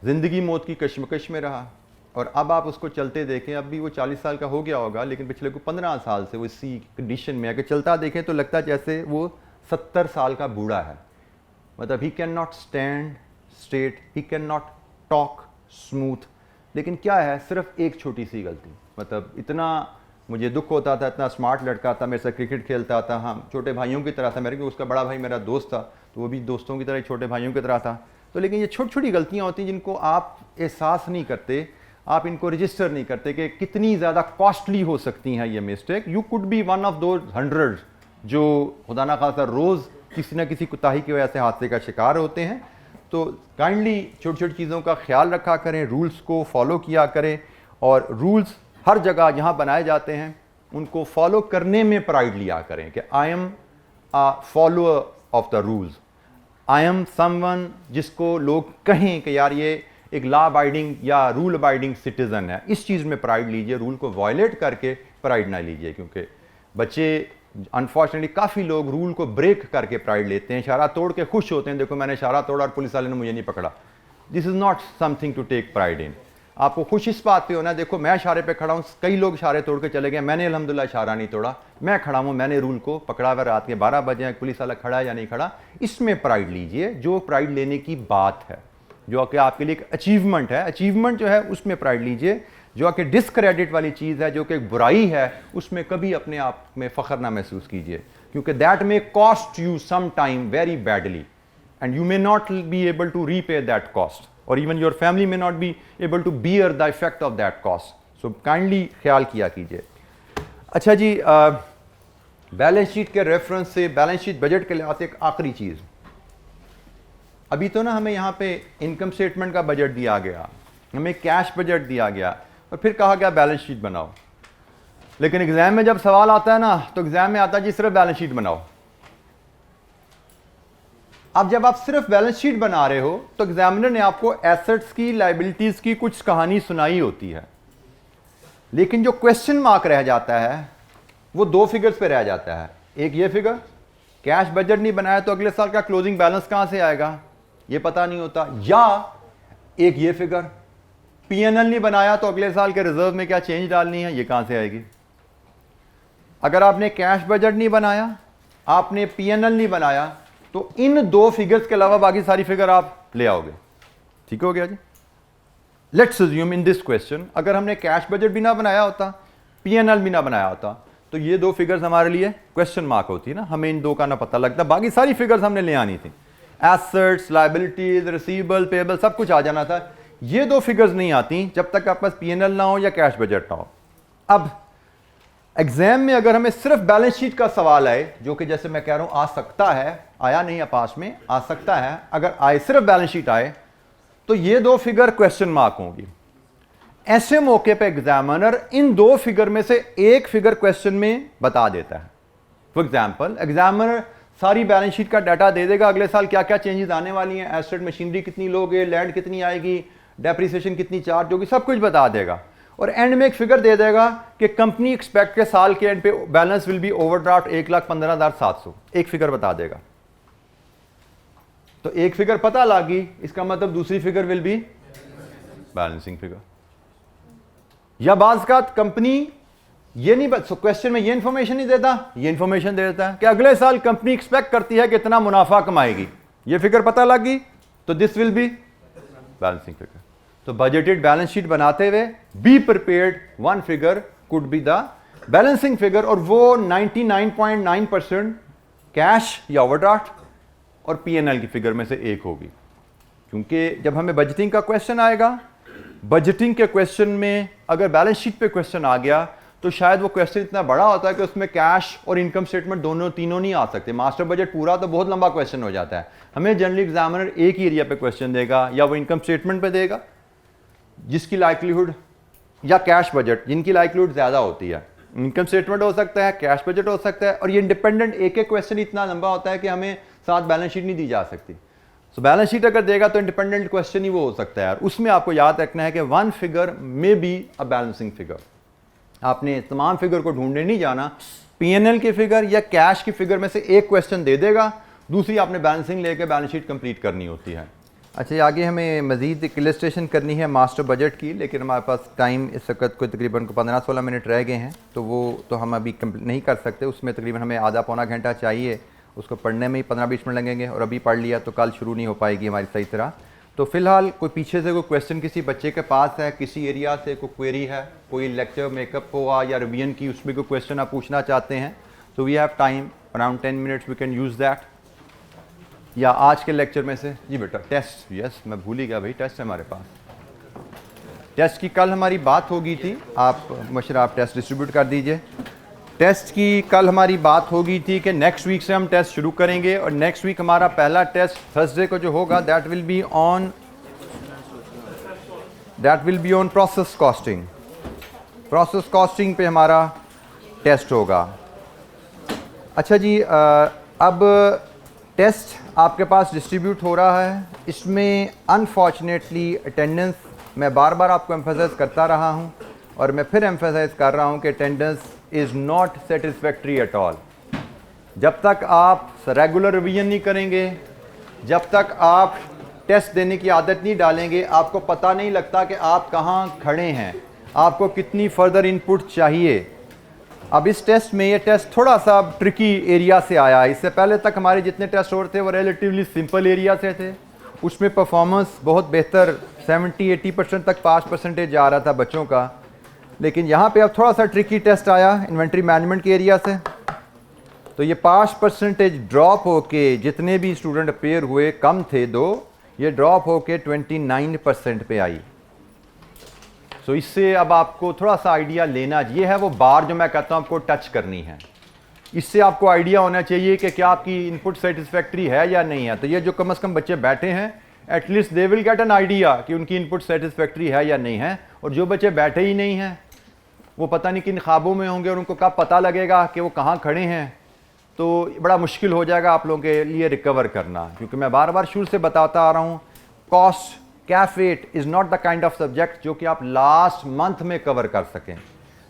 ज़िंदगी मौत की कश्मकश में रहा। और अब आप उसको चलते देखें, अब भी वो 40 साल का हो गया होगा, लेकिन पिछले को 15 साल से वो इसी कंडीशन में अगर चलता देखें तो लगता है जैसे वो 70 साल का बूढ़ा है। मतलब he can not stand straight, he can not talk smooth. लेकिन क्या है, सिर्फ एक छोटी सी गलती, मतलब इतना मुझे दुख होता था, इतना स्मार्ट लड़का था, मेरे साथ क्रिकेट खेलता था, हम छोटे भाइयों की तरह था मेरे, उसका बड़ा भाई मेरा दोस्त था, तो वो भी दोस्तों की तरह, छोटे भाइयों की तरह था। तो लेकिन ये छोटी छोटी गलतियाँ होती हैं जिनको आप एहसास नहीं करते, आप इनको रजिस्टर नहीं करते कि कितनी ज़्यादा कॉस्टली हो सकती हैं ये mistake. You could be one of दो 100 जो खुदा ना खासा रोज़ किसी न किसी कोताही की वजह से हादसे का शिकार होते हैं। तो काइंडली छोटी छोटी चीज़ों का ख्याल रखा करें, रूल्स को फॉलो किया करें, और रूल्स हर जगह जहाँ बनाए जाते हैं उनको फॉलो करने में प्राइड लिया करें कि I am a follower of the rules, I am someone जिसको लोग कहें कि यार ये एक लॉ अबाइडिंग या रूल अबाइडिंग सिटीज़न है। इस चीज़ में प्राइड लीजिए, रूल को वायलेट करके प्राइड ना लीजिए, क्योंकि बच्चे अनफॉर्चुनेटली काफ़ी लोग रूल को ब्रेक करके प्राइड लेते हैं, इशारा तोड़ के खुश होते हैं, देखो मैंने इशारा तोड़ा और पुलिस वाले ने मुझे नहीं पकड़ा। This is not something to take pride in. आपको खुश इस बात पे होना, देखो मैं इशारे पे खड़ा हूँ, कई लोग इशारे तोड़ के चले गए, मैंने अल्हम्दुलिल्लाह इशारा नहीं तोड़ा, मैं खड़ा हूँ, मैंने रूल को पकड़ा हुआ, रात के 12 बजे पुलिस वाला खड़ा है या नहीं खड़ा, इसमें प्राइड लीजिए। जो प्राइड लेने की बात है, जो कि आपके लिए एक अचीवमेंट है, अचीवमेंट जो है उसमें प्राइड लीजिए। जो कि डिस्क्रेडिट वाली चीज़ है, जो कि एक बुराई है, उसमें कभी अपने आप में फ़ख्र ना महसूस कीजिए। क्योंकि that may cost you some time very badly and you may not be able to repay that cost, और even your family may not be able to bear the effect of that cost. So kindly ख्याल किया कीजिए। अच्छा जी, balance sheet के reference से, balance sheet budget के लिहाज से एक आखिरी चीज़, अभी तो ना हमें यहाँ पे इनकम स्टेटमेंट का बजट दिया गया, हमें कैश बजट दिया गया और फिर कहा गया बैलेंस शीट बनाओ, लेकिन एग्जाम में जब सवाल आता है ना तो एग्जाम में आता है जी सिर्फ बैलेंस शीट बनाओ। अब जब आप सिर्फ बैलेंस शीट बना रहे हो तो एग्जामिनर ने आपको एसेट्स की, लायबिलिटीज की कुछ कहानी सुनाई होती है, लेकिन जो क्वेश्चन मार्क रह जाता है वो दो फिगर्स पे रह जाता है। एक ये फिगर, कैश बजट नहीं बनाया तो अगले साल का क्लोजिंग बैलेंस कहां से आएगा ये पता नहीं होता, या एक ये फिगर, पीएनएल नहीं बनाया तो अगले साल के रिजर्व में क्या चेंज डालनी है ये कहां से आएगी। अगर आपने कैश बजट नहीं बनाया, आपने पीएनएल नहीं बनाया, तो इन दो फिगर्स के अलावा बाकी सारी फिगर आप ले आओगे। ठीक हो गया जी। Let's assume in this question अगर हमने कैश बजट भी ना बनाया होता, पीएनएल भी ना बनाया होता, तो ये दो फिगर्स हमारे लिए क्वेश्चन मार्क होती है ना, हमें इन दो का ना पता लगता, बाकी सारी फिगर्स हमने ले आनी थी, एसेट्स, लायबिलिटीज, रिसीवेबल, पेएबल सब कुछ आ जाना था। ये दो फिगर्स नहीं आती जब तक आपके पास पीएनएल ना हो या कैश बजट ना हो। अब एग्जाम में अगर हमें सिर्फ बैलेंस शीट का सवाल आए, जो कि जैसे मैं कह रहा हूं आ सकता है, आया नहीं है पास में, आ सकता है, अगर आए सिर्फ बैलेंस शीट आए तो ये दो फिगर क्वेश्चन मार्क होंगी। ऐसे मौके पे एग्जामिनर इन दो फिगर में से एक फिगर क्वेश्चन में बता देता है। फॉर एग्जाम्पल एग्जामिनर सारी बैलेंस शीट का डाटा दे देगा, अगले साल क्या क्या चेंजेस आने वाली हैं, एसेट मशीनरी कितनी लोगे, लैंड कितनी आएगी, डेप्रिसिएशन कितनी चार्ज होगी, सब कुछ बता देगा, और एंड में एक फिगर दे देगा कि कंपनी एक्सपेक्ट के साल के एंड पे बैलेंस विल बी ओवरड्राफ्ट 1,15,700, एक फिगर बता देगा। तो एक फिगर पता लगी, इसका मतलब दूसरी figure will be balancing figure. या बाज़ का कंपनी ये नहीं, क्वेश्चन में ये इंफॉर्मेशन नहीं देता, ये इंफॉर्मेशन दे देता है कि अगले साल कंपनी एक्सपेक्ट करती है कि इतना मुनाफा कमाएगी, ये फिगर पता लगी तो this will be balancing figure. तो बजटेड बैलेंस शीट बनाते हुए be prepared one figure could be the balancing figure, और वो 99.9% कैश या ओवरड्राफ्ट और पीएनएल की फिगर में से एक होगी। क्योंकि जब हमें बजटिंग का क्वेश्चन आएगा, बजटिंग के क्वेश्चन में अगर बैलेंस शीट पे क्वेश्चन आ गया तो शायद वो क्वेश्चन इतना बड़ा होता है कि उसमें कैश और इनकम स्टेटमेंट दोनों तीनों नहीं आ सकते। मास्टर बजट पूरा तो बहुत लंबा क्वेश्चन हो जाता है, हमें जनरली एग्जामिनर एक ही एरिया पे क्वेश्चन देगा, या वो इनकम स्टेटमेंट पे देगा जिसकी लाइक्लीहुड, या कैश बजट जिनकी लाइक्लीहुड ज्यादा होती है। इनकम स्टेटमेंट हो सकता है, कैश बजट हो सकता है, और ये इंडिपेंडेंट एक एक क्वेश्चन इतना लंबा होता है कि हमें साथ बैलेंस शीट नहीं दी जा सकती। सो बैलेंस शीट अगर देगा तो इंडिपेंडेंट क्वेश्चन ही वो हो सकता है यार, उसमें आपको याद रखना है कि one figure may be a balancing figure. आपने तमाम फिगर को ढूंढने नहीं जाना, पीएनएल की फिगर या कैश की फिगर में से एक क्वेश्चन दे देगा, दूसरी आपने बैलेंसिंग लेके बैलेंस शीट कंप्लीट करनी होती है। अच्छा, आगे हमें मजीद एक इलस्ट्रेशन करनी है मास्टर बजट की, लेकिन हमारे पास टाइम इस वक्त कोई तकरीबन 15-16 मिनट रह गए हैं, तो वो तो हम अभी नहीं कर सकते, उसमें तकरीबन हमें आधा पौना घंटा चाहिए, उसको पढ़ने में ही 15-20 मिनट लगेंगे, और अभी पढ़ लिया तो कल शुरू नहीं हो पाएगी हमारी सही तरह। तो फिलहाल कोई पीछे से कोई क्वेश्चन किसी बच्चे के पास है, किसी एरिया से कोई क्वेरी है, कोई लेक्चर मेकअप हुआ या रिवीजन की उसमें कोई क्वेश्चन आप पूछना चाहते हैं, तो we have time around 10 minutes, we can use that. या आज के लेक्चर में से जी बेटा टेस्ट, यस मैं भूल ही गया भाई, टेस्ट है हमारे पास। टेस्ट की कल हमारी बात हो गई थी, आप मशरा आप टेस्ट डिस्ट्रीब्यूट कर दीजिए। टेस्ट की कल हमारी बात हो गई थी कि नेक्स्ट वीक से हम टेस्ट शुरू करेंगे, और नेक्स्ट वीक हमारा पहला टेस्ट थर्सडे को जो होगा that will be on process costing. Process costing पे हमारा टेस्ट होगा। अच्छा जी, अब टेस्ट आपके पास डिस्ट्रीब्यूट हो रहा है, इसमें अनफॉर्चुनेटली अटेंडेंस मैं बार बार आपको एम्फेसाइज करता रहा हूँ, और मैं फिर एम्फेसाइज कर रहा हूँ कि attendance is not satisfactory at all. जब तक आप रेगुलर रिवीजन नहीं करेंगे, जब तक आप टेस्ट देने की आदत नहीं डालेंगे, आपको पता नहीं लगता कि आप कहाँ खड़े हैं, आपको कितनी फर्दर इनपुट चाहिए। अब इस टेस्ट में ये टेस्ट थोड़ा सा ट्रिकी एरिया से आया। इससे पहले तक हमारे जितने टेस्ट और थे वो रिलेटिवली सिंपल एरिया से थे, उसमें परफॉर्मेंस बहुत बेहतर 70-80% तक पास परसेंटेज आ रहा था बच्चों का। लेकिन यहाँ पे अब थोड़ा सा ट्रिकी टेस्ट आया इन्वेंट्री मैनेजमेंट के एरिया से। तो ये 5% ड्रॉप होके, जितने भी स्टूडेंट अपेयर हुए कम थे 2, ये ड्रॉप होके 29% पे आई। सो इससे अब आपको थोड़ा सा आइडिया लेना, ये है वो बार जो मैं कहता हूँ आपको टच करनी है। इससे आपको आइडिया होना चाहिए कि क्या आपकी इनपुट सेटिस्फैक्ट्री है या नहीं है। तो ये जो कम से कम बच्चे बैठे हैं, at least they will get an idea कि उनकी इनपुट सेटिस्फैक्ट्री है या नहीं है। और जो बच्चे बैठे ही नहीं हैं, वो पता नहीं किन ख्वाबों में होंगे और उनको कब पता लगेगा कि वो कहाँ खड़े हैं, तो बड़ा मुश्किल हो जाएगा आप लोगों के लिए रिकवर करना। क्योंकि मैं बार बार शुरू से बताता आ रहा हूँ, कॉस्ट कैफेट is not the kind of subject जो कि आप लास्ट मंथ में कवर कर सकें।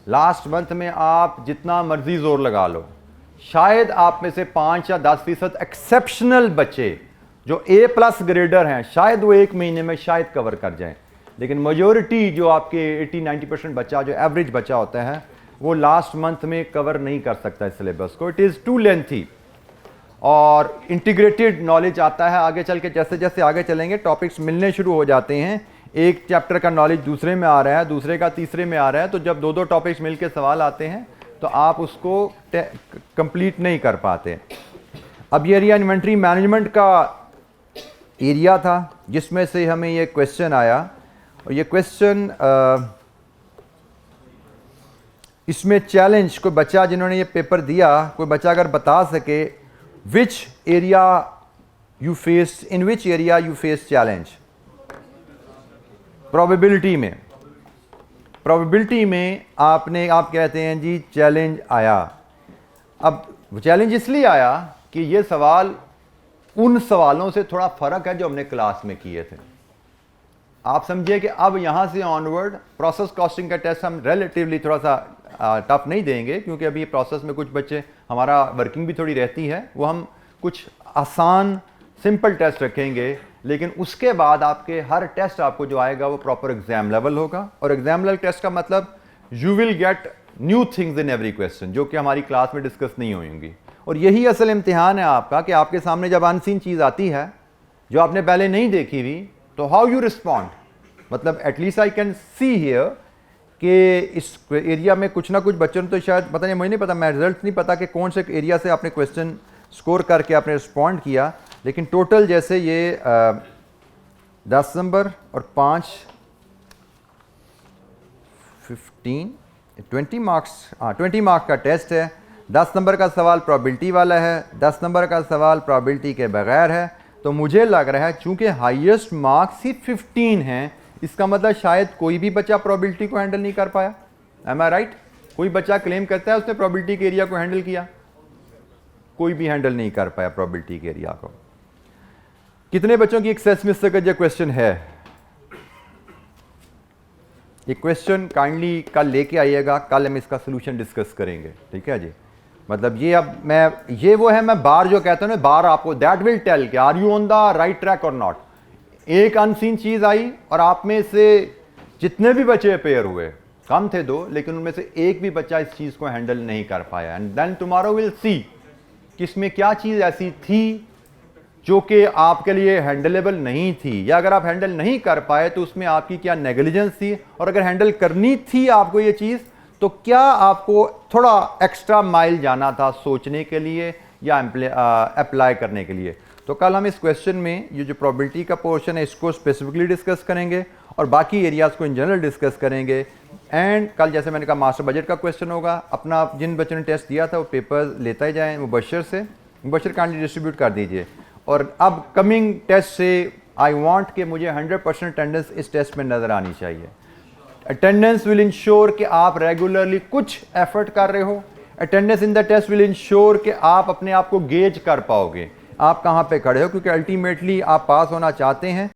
लास्ट मंथ में आप जितना मर्जी जोर लगा लो, शायद आप में से 5 या 10% एक्सेप्शनल बच्चे जो A+ ग्रेडर हैं, शायद वो 1 महीने में शायद कवर कर जाएं। लेकिन मेजॉरिटी जो आपके 80-90% बच्चा, जो एवरेज बच्चा होता है, वो लास्ट मंथ में कवर नहीं कर सकता इस सिलेबस को। It is too lengthy. और इंटीग्रेटेड नॉलेज आता है आगे चल के, जैसे जैसे आगे चलेंगे टॉपिक्स मिलने शुरू हो जाते हैं। एक चैप्टर का नॉलेज दूसरे में आ रहा है, दूसरे का तीसरे में आ रहा है, तो जब 2-2 टॉपिक्स मिलके सवाल आते हैं तो आप उसको कंप्लीट नहीं कर पाते। अब ये एरिया इन्वेंट्री मैनेजमेंट का एरिया था जिसमें से हमें ये क्वेश्चन आया, और ये क्वेश्चन इसमें चैलेंज, कोई बच्चा जिन्होंने ये पेपर दिया, कोई बच्चा अगर बता सके which area you face, in which area you face challenge. Probability में, प्रोबेबिलिटी में आप कहते हैं जी चैलेंज आया। अब चैलेंज इसलिए आया कि ये सवाल उन सवालों से थोड़ा फर्क है जो हमने क्लास में किए थे। आप समझिए कि अब यहां से ऑनवर्ड प्रोसेस कॉस्टिंग का टेस्ट हम रिलेटिवली थोड़ा सा टफ नहीं देंगे, क्योंकि अभी प्रोसेस में कुछ बच्चे, हमारा वर्किंग भी थोड़ी रहती है, वो हम कुछ आसान सिंपल टेस्ट रखेंगे। लेकिन उसके बाद आपके हर टेस्ट आपको जो आएगा वो प्रॉपर एग्जाम लेवल होगा। और एग्जाम लेवल टेस्ट का मतलब you will get new things in every question, जो कि हमारी क्लास में डिस्कस नहीं होंगी। और यही असल इम्तिहान है आपका, कि आपके सामने जब अनसीन चीज़ आती है जो आपने पहले नहीं देखी हुई, तो हाउ यू रिस्पॉन्ड। मतलब at least I can see here कि इस एरिया में कुछ ना कुछ बच्चों ने, तो शायद पता नहीं, मुझे नहीं पता, मैं रिजल्ट नहीं पता कि कौन से एरिया से आपने क्वेश्चन स्कोर करके आपने रिस्पॉन्ड किया। लेकिन टोटल जैसे ये 10 नंबर और 5 15 20 मार्क्स, 20 मार्क्स का टेस्ट है। 10 नंबर का सवाल प्रोबेबिलिटी वाला है, 10 नंबर का सवाल प्रोबेबिलिटी के बगैर है। तो मुझे लग रहा है चूंकि हाईएस्ट मार्क्स ही 15 हैं, इसका मतलब शायद कोई भी बच्चा प्रोबेबिलिटी को हैंडल नहीं कर पाया। एम आई राइट? कोई बच्चा क्लेम करता है उसने प्रोबेबिलिटी के एरिया को हैंडल किया? कोई भी हैंडल नहीं कर पाया प्रोबेबिलिटी के एरिया को। कितने बच्चों की एक्सेस मिस का जो क्वेश्चन है, ये क्वेश्चन काइंडली कल लेके आइएगा, कल हम इसका सोल्यूशन डिस्कस करेंगे, ठीक है जी। मतलब ये अब मैं, ये वो है, मैं बार जो कहता हूँ ना, बार आपको दैट विल टेल कि are you on the right track और नॉट। एक अनसीन चीज आई और आप में से जितने भी बच्चे अपेयर हुए, कम थे 2, लेकिन उनमें से एक भी बच्चा इस चीज को हैंडल नहीं कर पाया। And then tomorrow will see कि इसमें क्या चीज ऐसी थी जो कि आपके लिए हैंडलेबल नहीं थी, या अगर आप हैंडल नहीं कर पाए तो उसमें आपकी क्या नेग्लिजेंस थी, और अगर हैंडल करनी थी आपको ये चीज़, तो क्या आपको थोड़ा एक्स्ट्रा माइल जाना था सोचने के लिए या अप्लाई करने के लिए। तो कल हम इस क्वेश्चन में ये जो प्रोबेबिलिटी का पोर्शन है इसको स्पेसिफिकली डिस्कस करेंगे और बाकी एरियाज़ को इन जनरल डिस्कस करेंगे। एंड कल जैसे मैंने कहा मास्टर बजट का क्वेश्चन होगा। अपना जिन बच्चों ने टेस्ट दिया था वो पेपर लेता ही जाएँ मुबशर से, मुबशर काइंडली डिस्ट्रीब्यूट कर दीजिए। और अब कमिंग टेस्ट से आई वांट कि मुझे 100% अटेंडेंस इस टेस्ट में नज़र आनी चाहिए। अटेंडेंस विल इंश्योर कि आप रेगुलरली कुछ एफर्ट कर रहे हो। Attendance in the test will ensure कि आप अपने आप को गेज कर पाओगे आप कहाँ पे खड़े हो, क्योंकि अल्टीमेटली आप पास होना चाहते हैं।